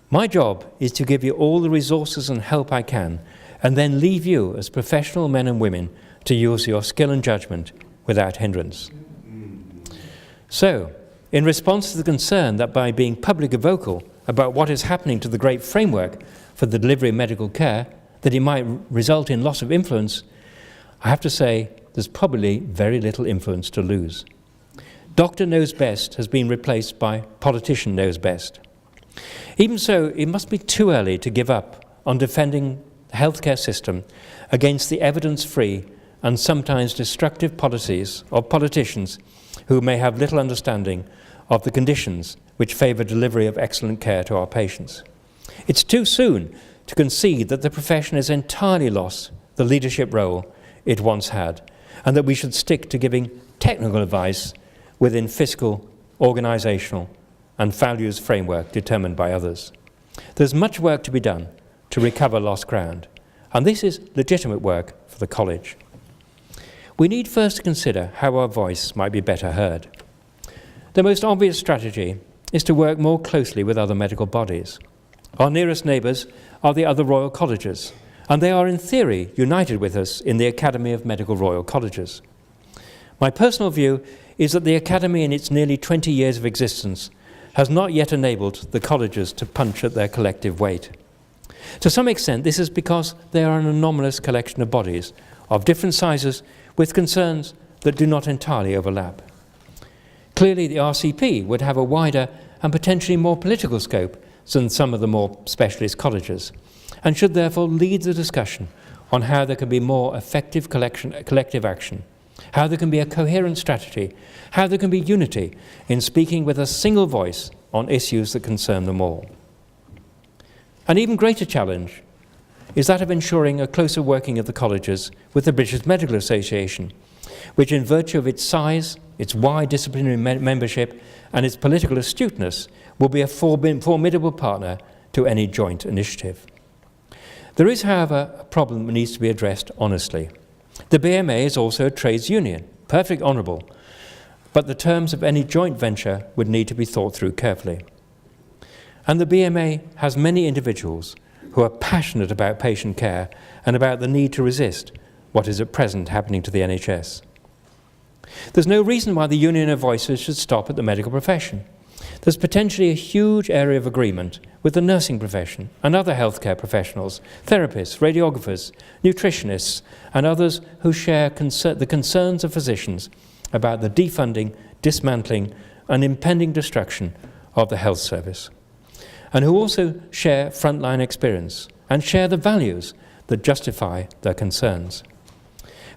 Speaker 3: my job is to give you all the resources and help I can, and then leave you as professional men and women to use your skill and judgment without hindrance. So, in response to the concern that by being public and vocal about what is happening to the great framework for the delivery of medical care, that it might result in loss of influence, I have to say there's probably very little influence to lose. Doctor knows best has been replaced by politician knows best. Even so, it must be too early to give up on defending the healthcare system against the evidence-free and sometimes destructive policies of politicians who may have little understanding of the conditions which favour delivery of excellent care to our patients. It's too soon to concede that the profession has entirely lost the leadership role it once had, and that we should stick to giving technical advice within fiscal, organisational and values framework determined by others. There's much work to be done to recover lost ground, and this is legitimate work for the college. We need first to consider how our voice might be better heard. The most obvious strategy is to work more closely with other medical bodies. Our nearest neighbours are the other Royal Colleges, and they are in theory united with us in the Academy of Medical Royal Colleges. My personal view is that the Academy in its nearly 20 years of existence has not yet enabled the colleges to punch at their collective weight. To some extent, this is because they are an anomalous collection of bodies of different sizes with concerns that do not entirely overlap. Clearly, the RCP would have a wider and potentially more political scope than some of the more specialist colleges, and should therefore lead the discussion on how there can be more effective collective action, how there can be a coherent strategy, how there can be unity in speaking with a single voice on issues that concern them all. An even greater challenge is that of ensuring a closer working of the colleges with the British Medical Association, which in virtue of its size, its wide disciplinary membership and its political astuteness will be a formidable partner to any joint initiative. There is, however, a problem that needs to be addressed honestly. The BMA is also a trades union, perfectly honourable, but the terms of any joint venture would need to be thought through carefully. And the BMA has many individuals who are passionate about patient care and about the need to resist what is at present happening to the NHS. There's no reason why the Union of Voices should stop at the medical profession. There's potentially a huge area of agreement with the nursing profession and other healthcare professionals, therapists, radiographers, nutritionists, and others who share the concerns of physicians about the defunding, dismantling, and impending destruction of the health service, and who also share frontline experience and share the values that justify their concerns.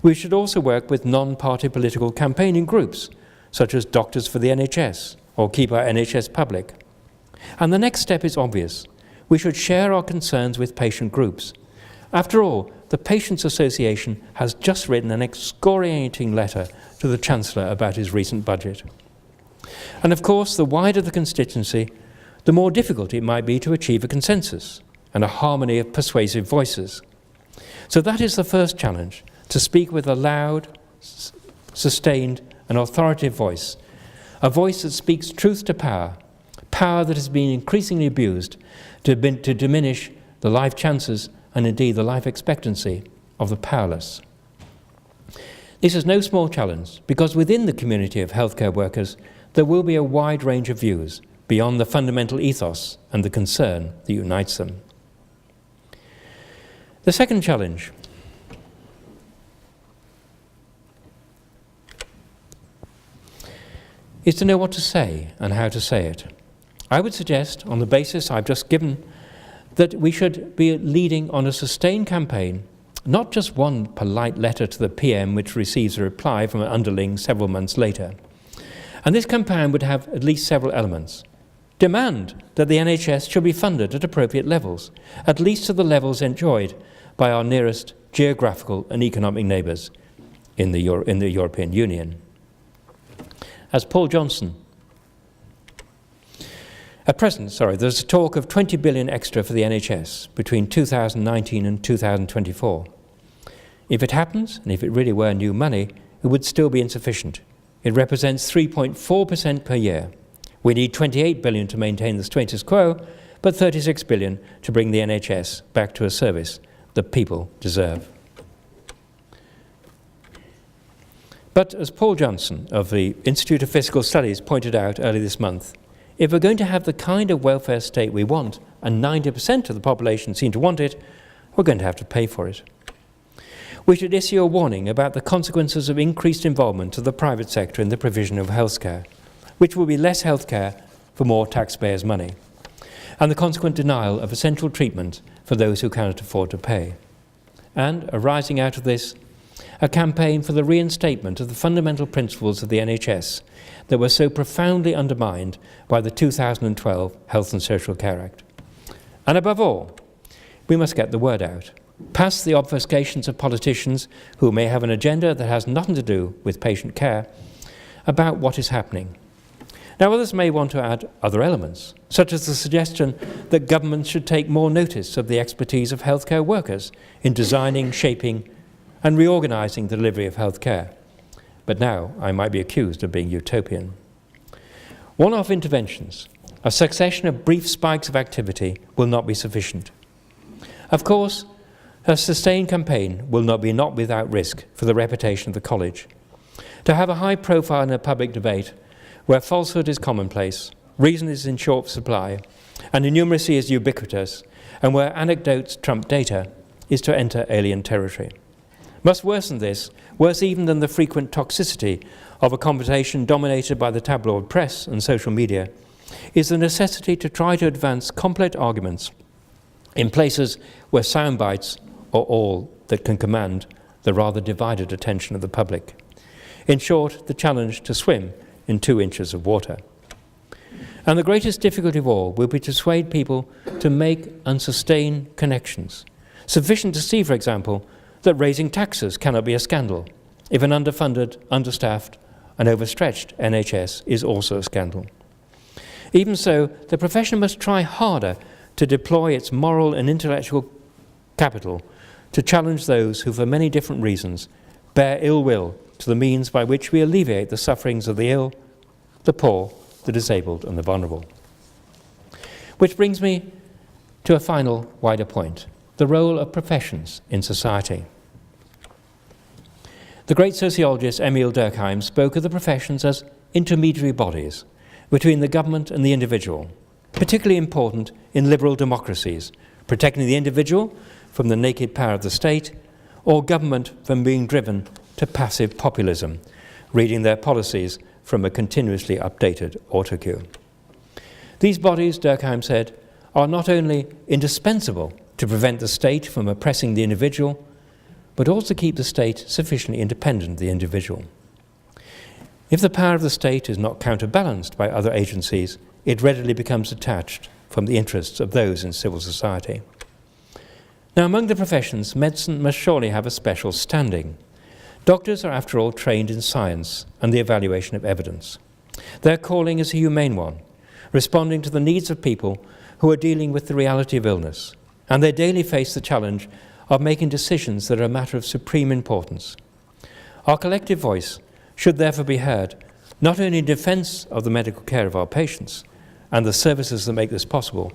Speaker 3: We should also work with non-party political campaigning groups, such as Doctors for the NHS or Keep Our NHS Public. And the next step is obvious. We should share our concerns with patient groups. After all, the Patients Association has just written an excoriating letter to the Chancellor about his recent budget. And of course, the wider the constituency, the more difficult it might be to achieve a consensus and a harmony of persuasive voices. So that is the first challenge, to speak with a loud, sustained and authoritative voice, a voice that speaks truth to power, power that has been increasingly abused to diminish the life chances and indeed the life expectancy of the powerless. This is no small challenge, because within the community of healthcare workers there will be a wide range of views beyond the fundamental ethos and the concern that unites them. The second challenge is to know what to say and how to say it. I would suggest, on the basis I've just given, that we should be leading on a sustained campaign, not just one polite letter to the PM which receives a reply from an underling several months later. And this campaign would have at least several elements. Demand that the NHS should be funded at appropriate levels, at least to the levels enjoyed by our nearest geographical and economic neighbours in the European Union. As Paul Johnson, at present, there's talk of 20 billion extra for the NHS between 2019 and 2024. If it happens, and if it really were new money, it would still be insufficient. It represents 3.4% per year. We need 28 billion to maintain the status quo, but 36 billion to bring the NHS back to a service that people deserve. But as Paul Johnson of the Institute of Fiscal Studies pointed out earlier this month, if we're going to have the kind of welfare state we want, and 90% of the population seem to want it, we're going to have to pay for it. We should issue a warning about the consequences of increased involvement of the private sector in the provision of healthcare, which will be less healthcare for more taxpayers' money, and the consequent denial of essential treatment for those who cannot afford to pay. And, arising out of this, a campaign for the reinstatement of the fundamental principles of the NHS that were so profoundly undermined by the 2012 Health and Social Care Act. And above all, we must get the word out, past the obfuscations of politicians who may have an agenda that has nothing to do with patient care, about what is happening. Now, others may want to add other elements, such as the suggestion that governments should take more notice of the expertise of healthcare workers in designing, shaping, and reorganising the delivery of healthcare. But now I might be accused of being utopian. One-off interventions, a succession of brief spikes of activity, will not be sufficient. Of course, a sustained campaign will not be not without risk for the reputation of the college. To have a high profile in a public debate where falsehood is commonplace, reason is in short supply, and innumeracy is ubiquitous, and where anecdotes trump data, is to enter alien territory. Much worse than this, worse even than the frequent toxicity of a conversation dominated by the tabloid press and social media, is the necessity to try to advance complex arguments in places where sound bites are all that can command the rather divided attention of the public. In short, the challenge to swim in 2 inches of water. And the greatest difficulty of all will be to persuade people to make and sustain connections, sufficient to see, for example, that raising taxes cannot be a scandal, if an underfunded, understaffed, and overstretched NHS is also a scandal. Even so, the profession must try harder to deploy its moral and intellectual capital to challenge those who, for many different reasons, bear ill will to the means by which we alleviate the sufferings of the ill, the poor, the disabled, and the vulnerable. Which brings me to a final, wider point: the role of professions in society. The great sociologist Emile Durkheim spoke of the professions as intermediary bodies between the government and the individual, particularly important in liberal democracies, protecting the individual from the naked power of the state, or government from being driven to passive populism, reading their policies from a continuously updated autocue. These bodies, Durkheim said, are not only indispensable to prevent the state from oppressing the individual, but also keep the state sufficiently independent of the individual. If the power of the state is not counterbalanced by other agencies, it readily becomes detached from the interests of those in civil society. Now, among the professions, medicine must surely have a special standing. Doctors are, after all, trained in science and the evaluation of evidence. Their calling is a humane one, responding to the needs of people who are dealing with the reality of illness, and they daily face the challenge of making decisions that are a matter of supreme importance. Our collective voice should therefore be heard, not only in defence of the medical care of our patients and the services that make this possible,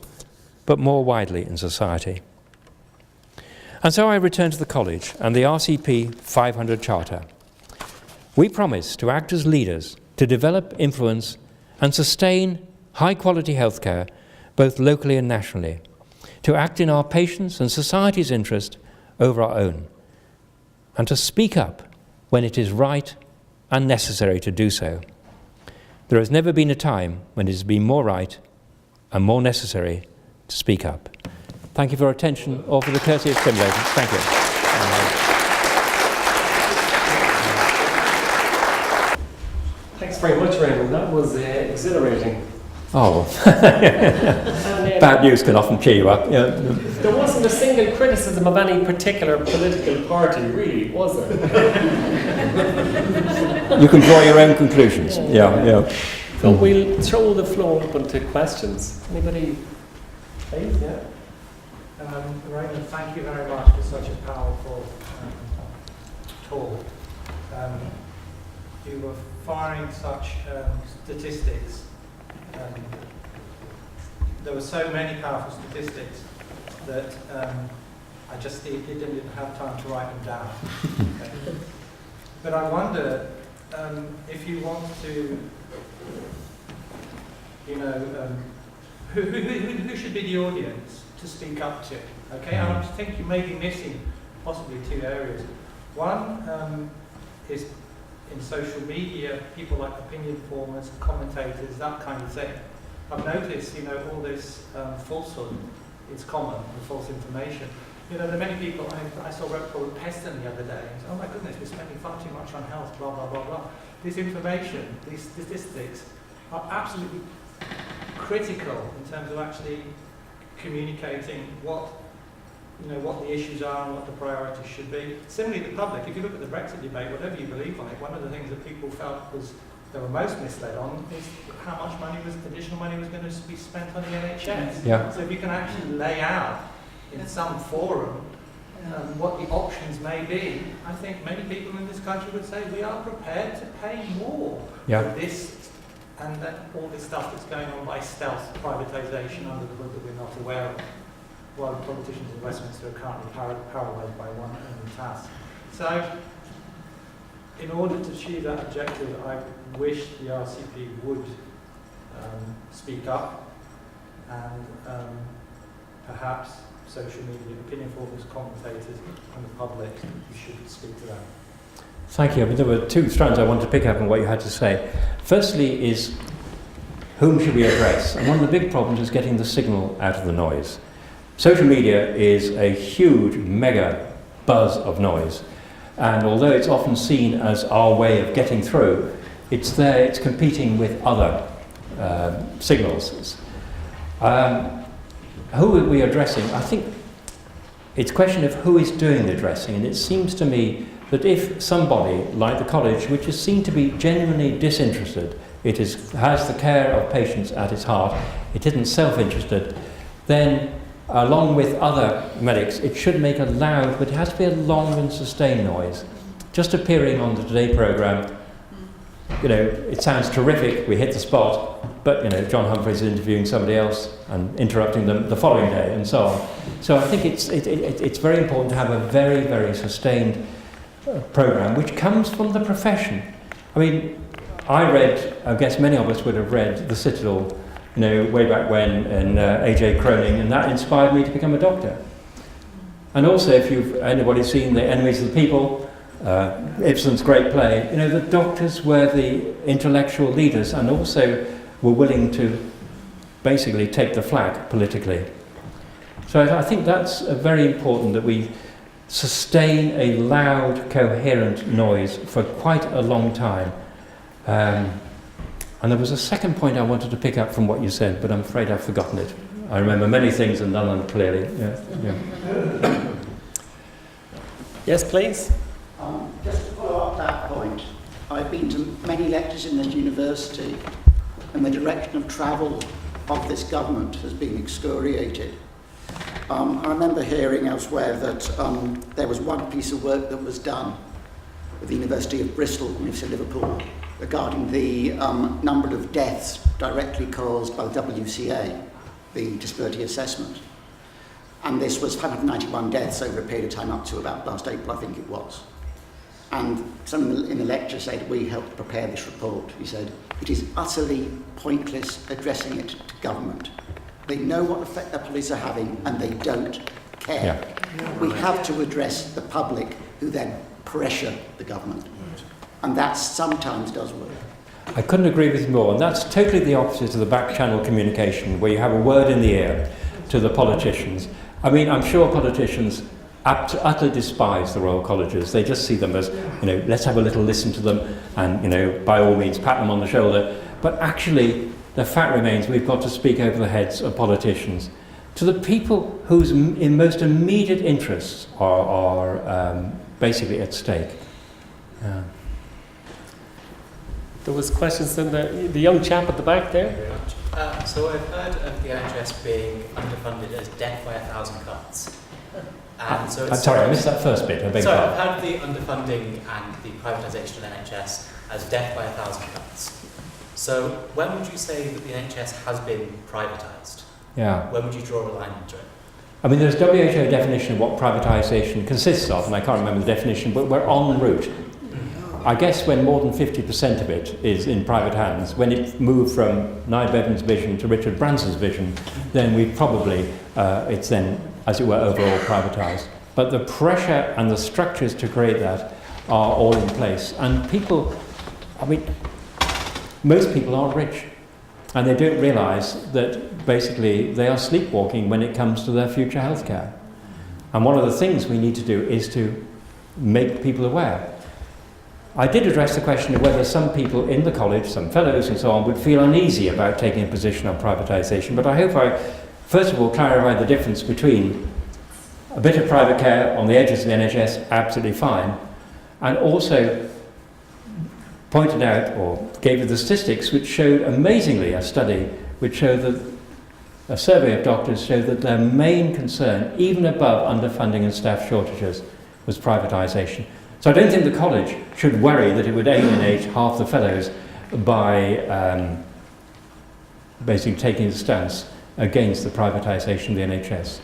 Speaker 3: but more widely in society. And so I return to the college and the RCP 500 Charter. We promise to act as leaders to develop, influence and sustain high-quality healthcare, both locally and nationally, to act in our patients' and society's interest over our own, and to speak up when it is right and necessary to do so. There has never been a time when it has been more right and more necessary to speak up. Thank you for your attention, or for the courtesy of stimulating. Thank you.
Speaker 2: Thanks very much, Raymond. That was exhilarating.
Speaker 3: Oh,
Speaker 2: And,
Speaker 3: bad news can often cheer you up. Yeah.
Speaker 2: there wasn't a single criticism of any particular political party, really, was there?
Speaker 3: You can draw your own conclusions. Yeah.
Speaker 2: So we'll throw the floor open to questions. Anybody? Please, yeah.
Speaker 4: Raymond, thank you very much for such a powerful talk. You were firing such statistics. There were so many powerful statistics that I just didn't even have time to write them down. Okay. But I wonder if you want to, who should be the audience to speak up to? Okay, and I think you may be missing possibly two areas. One is in social media, people like opinion formers, commentators, that kind of thing. I've noticed, all this falsehood is common, the false information. There are many people, I saw Robert Peston the other day, and said, oh my goodness, we're spending far too much on health, blah, blah, blah, blah. This information, these statistics are absolutely critical in terms of actually communicating what the issues are and what the priorities should be. Similarly, the public, if you look at the Brexit debate, whatever you believe on it, one of the things that people felt they were most misled on is how much additional money was going to be spent on the NHS.
Speaker 3: Yeah.
Speaker 4: So if you can actually lay out in some forum what the options may be, I think many people in this country would say we are prepared to pay more for this and then all this stuff that's going on by stealth privatisation under the hood that we're not aware of, while the politicians in Westminster are currently paralysed by one only task. So, in order to achieve that objective, I wish the RCP would speak up, and perhaps social media, opinion formers, commentators, and the public should speak to them.
Speaker 3: Thank you. There were two strands I wanted to pick up on what you had to say. Firstly is, whom should we address? And one of the big problems is getting the signal out of the noise. Social media is a huge, mega buzz of noise. And although it's often seen as our way of getting through, it's there, it's competing with other signals. Who are we addressing? I think it's a question of who is doing the addressing, and it seems to me that if somebody like the college, which is seen to be genuinely disinterested, has the care of patients at its heart, it isn't self-interested, then along with other medics, it should make a loud, but it has to be a long and sustained noise. Just appearing on the Today programme, it sounds terrific, we hit the spot, but John Humphrys is interviewing somebody else and interrupting them the following day, and so on. So I think it's very important to have a very, very sustained programme which comes from the profession. I mean, I guess many of us would have read The Citadel, way back when, and A.J. Croning, and that inspired me to become a doctor. And also, if anybody's seen The Enemies of the People, Ibsen's great play, the doctors were the intellectual leaders and also were willing to basically take the flak politically. So I think that's very important, that we sustain a loud, coherent noise for quite a long time. And there was a second point I wanted to pick up from what you said, but I'm afraid I've forgotten it. I remember many things and none of them clearly. Yeah.
Speaker 2: Yes, please.
Speaker 5: Just to follow up that point, I've been to many lectures in this university, and the direction of travel of this government has been excoriated. I remember hearing elsewhere that there was one piece of work that was done at the University of Bristol, University of Liverpool, regarding the number of deaths directly caused by the WCA, the disability assessment. And this was 191 deaths over a period of time up to about last April, I think it was. And someone in the lecture said, we helped prepare this report. He said, it is utterly pointless addressing it to government. They know what effect their police are having and they don't care.
Speaker 3: Yeah.
Speaker 5: We have to address the public who then pressure the government. And that sometimes does work.
Speaker 3: I couldn't agree with you more, and that's totally the opposite of the back-channel communication, where you have a word in the ear to the politicians. I mean, I'm sure politicians utterly despise the Royal Colleges. They just see them as, let's have a little listen to them and, by all means, pat them on the shoulder. But actually, the fact remains we've got to speak over the heads of politicians. To the people whose most immediate interests are basically at stake.
Speaker 2: There was questions in the young chap at the back there.
Speaker 6: So I've heard of the NHS being underfunded as death by 1,000 cuts. And so
Speaker 3: I'm sorry, I missed that first bit.
Speaker 6: I've heard the underfunding and the privatisation of the NHS as death by 1,000 cuts. So when would you say that the NHS has been privatised?
Speaker 3: Yeah.
Speaker 6: When would you draw a line into it?
Speaker 3: I mean, there's a WHO definition of what privatisation consists of, and I can't remember the definition, but we're en route. I guess when more than 50% of it is in private hands, when it moved from Nye Bevan's vision to Richard Branson's vision, then we probably, it's then, as it were, overall privatised. But the pressure and the structures to create that are all in place. And people, most people are rich. And they don't realise that basically they are sleepwalking when it comes to their future healthcare. And one of the things we need to do is to make people aware. I did address the question of whether some people in the college, some fellows and so on, would feel uneasy about taking a position on privatisation, but I hope I, first of all, clarified the difference between a bit of private care on the edges of the NHS, absolutely fine, and also pointed out, or gave you the statistics, which showed amazingly a study which showed that a survey of doctors showed that their main concern, even above underfunding and staff shortages, was privatisation. So I don't think the college should worry that it would alienate half the fellows by basically taking a stance against the privatisation of the NHS.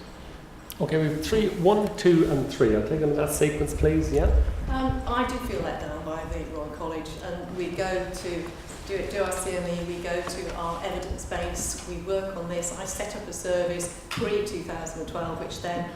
Speaker 2: Okay, we have 3, 1, 2 and 3. I'll take them in that sequence, please. Yeah.
Speaker 7: I do feel let down by the Royal College, and we go to do our CME, we go to our evidence base, we work on this. I set up a service pre-2012, which then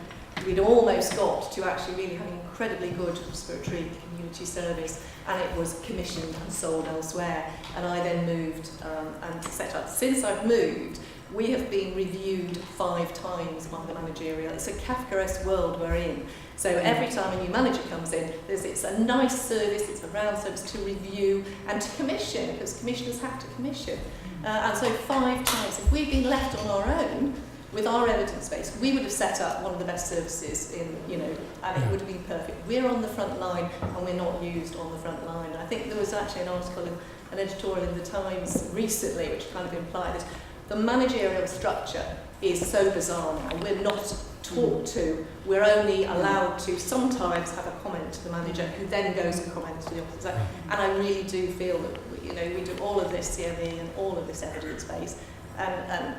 Speaker 7: we'd almost got to actually really have an incredibly good respiratory community service, and it was commissioned and sold elsewhere. And I then moved and set up. Since I've moved, we have been reviewed 5 times by the managerial. It's a Kafkaesque world we're in. So every time a new manager comes in, it's a nice service, it's a round service to review and to commission, because commissioners have to commission. And so 5 times, if we'd been left on our own, with our evidence base, we would have set up one of the best services in, and it would have been perfect. We're on the front line and we're not used on the front line. I think there was actually an article, an editorial in the Times recently, which kind of implied this. The managerial structure is so bizarre now. We're not taught to. We're only allowed to sometimes have a comment to the manager, who then goes and comments to the officer. And I really do feel that we do all of this CME and all of this evidence base, and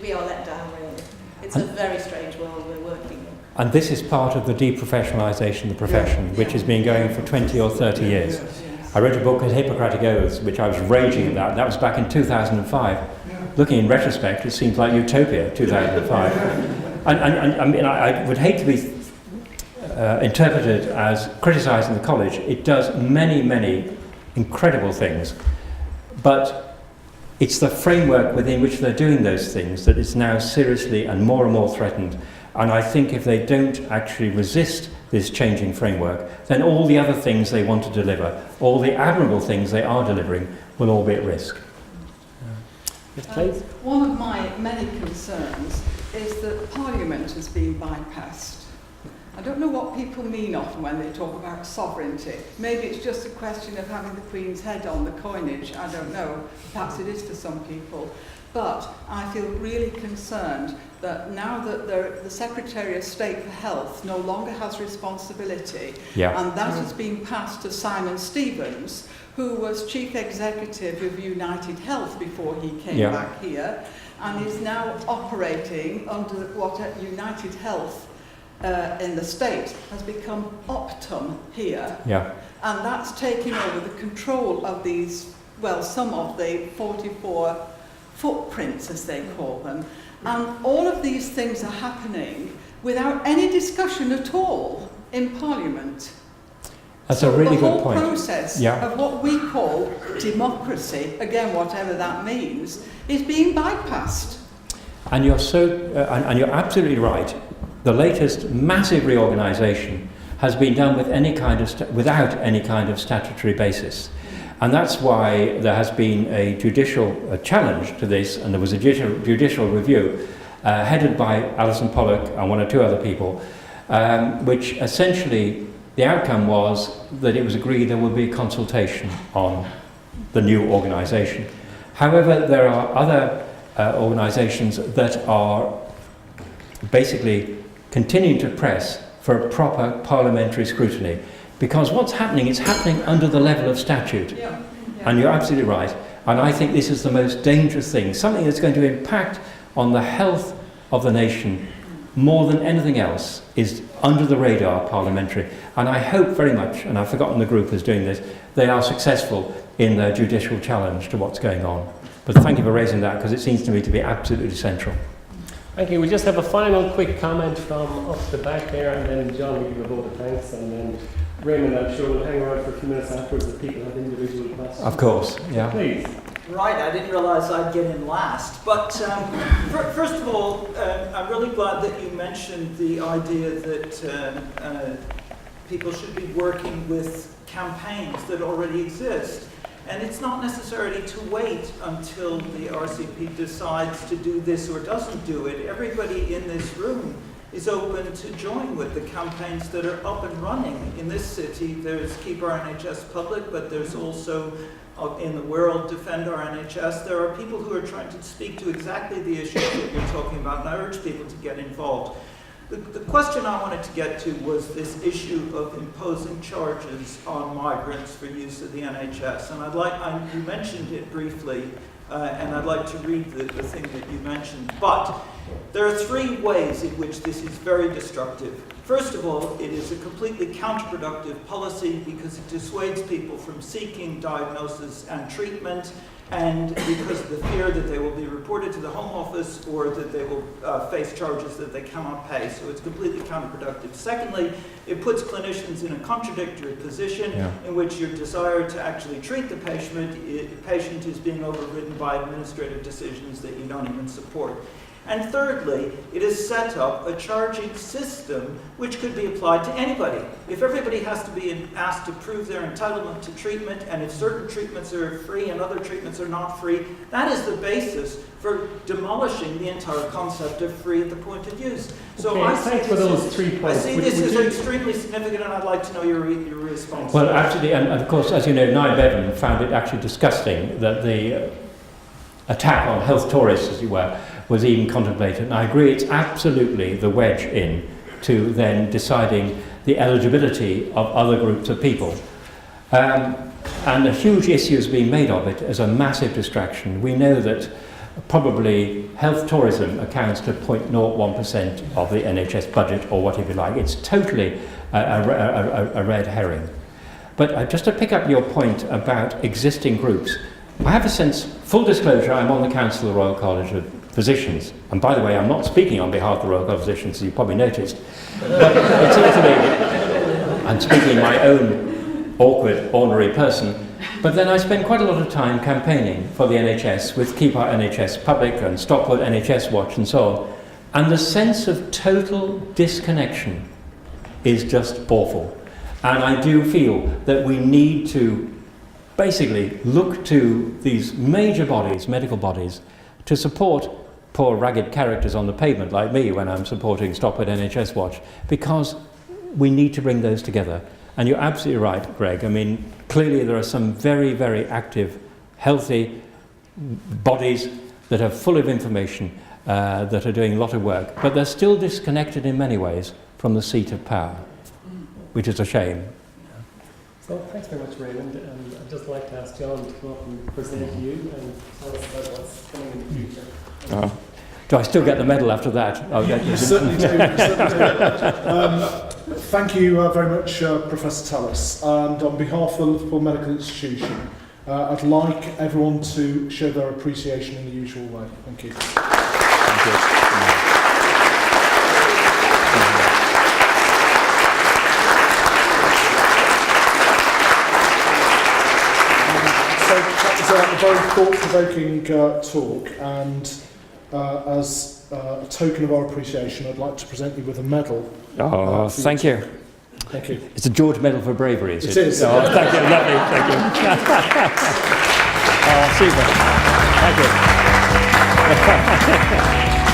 Speaker 7: we are let down, really. It's a very strange world we're working in.
Speaker 3: And this is part of the deprofessionalisation of the profession, which has been going for 20 or 30 years. I wrote a book called Hippocratic Oaths, which I was raging about. That was back in 2005. Looking in retrospect, it seems like utopia, 2005. and I would hate to be interpreted as criticising the college. It does many, many incredible things. But it's the framework within which they're doing those things that is now seriously and more threatened. And I think if they don't actually resist this changing framework, then all the other things they want to deliver, all the admirable things they are delivering, will all be at risk.
Speaker 8: One of my many concerns is that Parliament has been bypassed. I don't know what people mean often when they talk about sovereignty. Maybe it's just a question of having the Queen's head on the coinage. I don't know. Perhaps it is for some people. But I feel really concerned that now that the Secretary of State for Health no longer has responsibility, and that has been passed to Simon Stevens, who was Chief Executive of United Health before he came back here, and is now operating under what United Health in the States has become Optum here.
Speaker 3: Yeah.
Speaker 8: And that's taking over the control of these, well, some of the 44 footprints, as they call them. And all of these things are happening without any discussion at all in Parliament.
Speaker 3: That's a really good point.
Speaker 8: The whole process of what we call democracy, again, whatever that means, is being bypassed.
Speaker 3: And you're and you're absolutely right. The latest massive reorganisation has been done with without any kind of statutory basis. And that's why there has been a judicial challenge to this, and there was a judicial review headed by Alison Pollock and one or two other people, which essentially the outcome was that it was agreed there would be consultation on the new organisation. However, there are other organisations that are basically continuing to press for a proper parliamentary scrutiny. Because what's happening, it's happening under the level of statute. And you're absolutely right. And I think this is the most dangerous thing. Something that's going to impact on the health of the nation more than anything else is under the radar parliamentary. And I hope very much, and I've forgotten the group is doing this, they are successful in their judicial challenge to what's going on. But thank you for raising that, because it seems to me to be absolutely central.
Speaker 2: Thank you. We just have a final quick comment from up the back there, and then John will give a vote of thanks, and then Raymond, I'm sure, will hang around for a few minutes afterwards if people have individual questions.
Speaker 3: Of course, yeah.
Speaker 2: Please.
Speaker 9: Right, I didn't realise I'd get in last. But first of all, I'm really glad that you mentioned the idea that people should be working with campaigns that already exist. And it's not necessarily to wait until the RCP decides to do this or doesn't do it. Everybody in this room is open to join with the campaigns that are up and running. In this city, there's Keep Our NHS Public, but there's also in the world, Defend Our NHS. There are people who are trying to speak to exactly the issues that you're talking about, and I urge people to get involved. The question I wanted to get to was this issue of imposing charges on migrants for use of the NHS. And you mentioned it briefly, and I'd like to read the thing that you mentioned. But there are three ways in which this is very destructive. First of all, it is a completely counterproductive policy because it dissuades people from seeking diagnosis and treatment, and because of the fear that they will be reported to the Home Office or that they will face charges that they cannot pay. So it's completely counterproductive. Secondly, it puts clinicians in a contradictory position in which your desire to actually treat the patient is being overridden by administrative decisions that you don't even support. And thirdly, it has set up a charging system which could be applied to anybody. If everybody has to be asked to prove their entitlement to treatment, and if certain treatments are free and other treatments are not free, that is the basis for demolishing the entire concept of free at the point of use. So
Speaker 2: okay, thanks for those 3 points.
Speaker 9: I see this as extremely significant, and I'd like to know your response.
Speaker 3: Well, actually, and of course, as you know, Nye Bevan found it actually disgusting that the attack on health tourists, as you were, was even contemplated. And I agree, it's absolutely the wedge in to then deciding the eligibility of other groups of people. And a huge issue is being made of it as a massive distraction. We know that probably health tourism accounts to 0.01% of the NHS budget, or whatever you like. It's totally a red herring. But just to pick up your point about existing groups, I have a sense, full disclosure, I'm on the Council of the Royal College of Physicians. And by the way, I'm not speaking on behalf of the Royal College of Physicians, as you probably noticed. But it seems to me I'm speaking in my own awkward, ordinary person. But then I spend quite a lot of time campaigning for the NHS with Keep Our NHS Public and Stockport NHS Watch and so on. And the sense of total disconnection is just awful. And I do feel that we need to basically look to these major bodies, medical bodies, to support poor ragged characters on the pavement like me when I'm supporting Stockport NHS Watch, because we need to bring those together. And you're absolutely right, Greg. I mean, clearly there are some very, very active, healthy bodies that are full of information, that are doing a lot of work, but they're still disconnected in many ways from the seat of power, which is a shame.
Speaker 2: So thanks very much, Raymond. And I'd just like to ask John to come up and present to you and tell us about what's coming in the future.
Speaker 3: Do I still get the medal after that? Oh,
Speaker 1: You certainly do. You certainly do. Thank you very much, Professor Tallis. And on behalf of the Liverpool Medical Institution, I'd like everyone to show their appreciation in the usual way. Thank you.
Speaker 3: Thank you.
Speaker 1: So that was a very thought-provoking talk, and as a token of our appreciation, I'd like to present you with a medal.
Speaker 3: Oh, thank you.
Speaker 1: Thank you.
Speaker 3: It's a George Medal for Bravery, is it?
Speaker 1: It is.
Speaker 3: Oh, thank you, lovely, thank you. Oh, super. Thank you.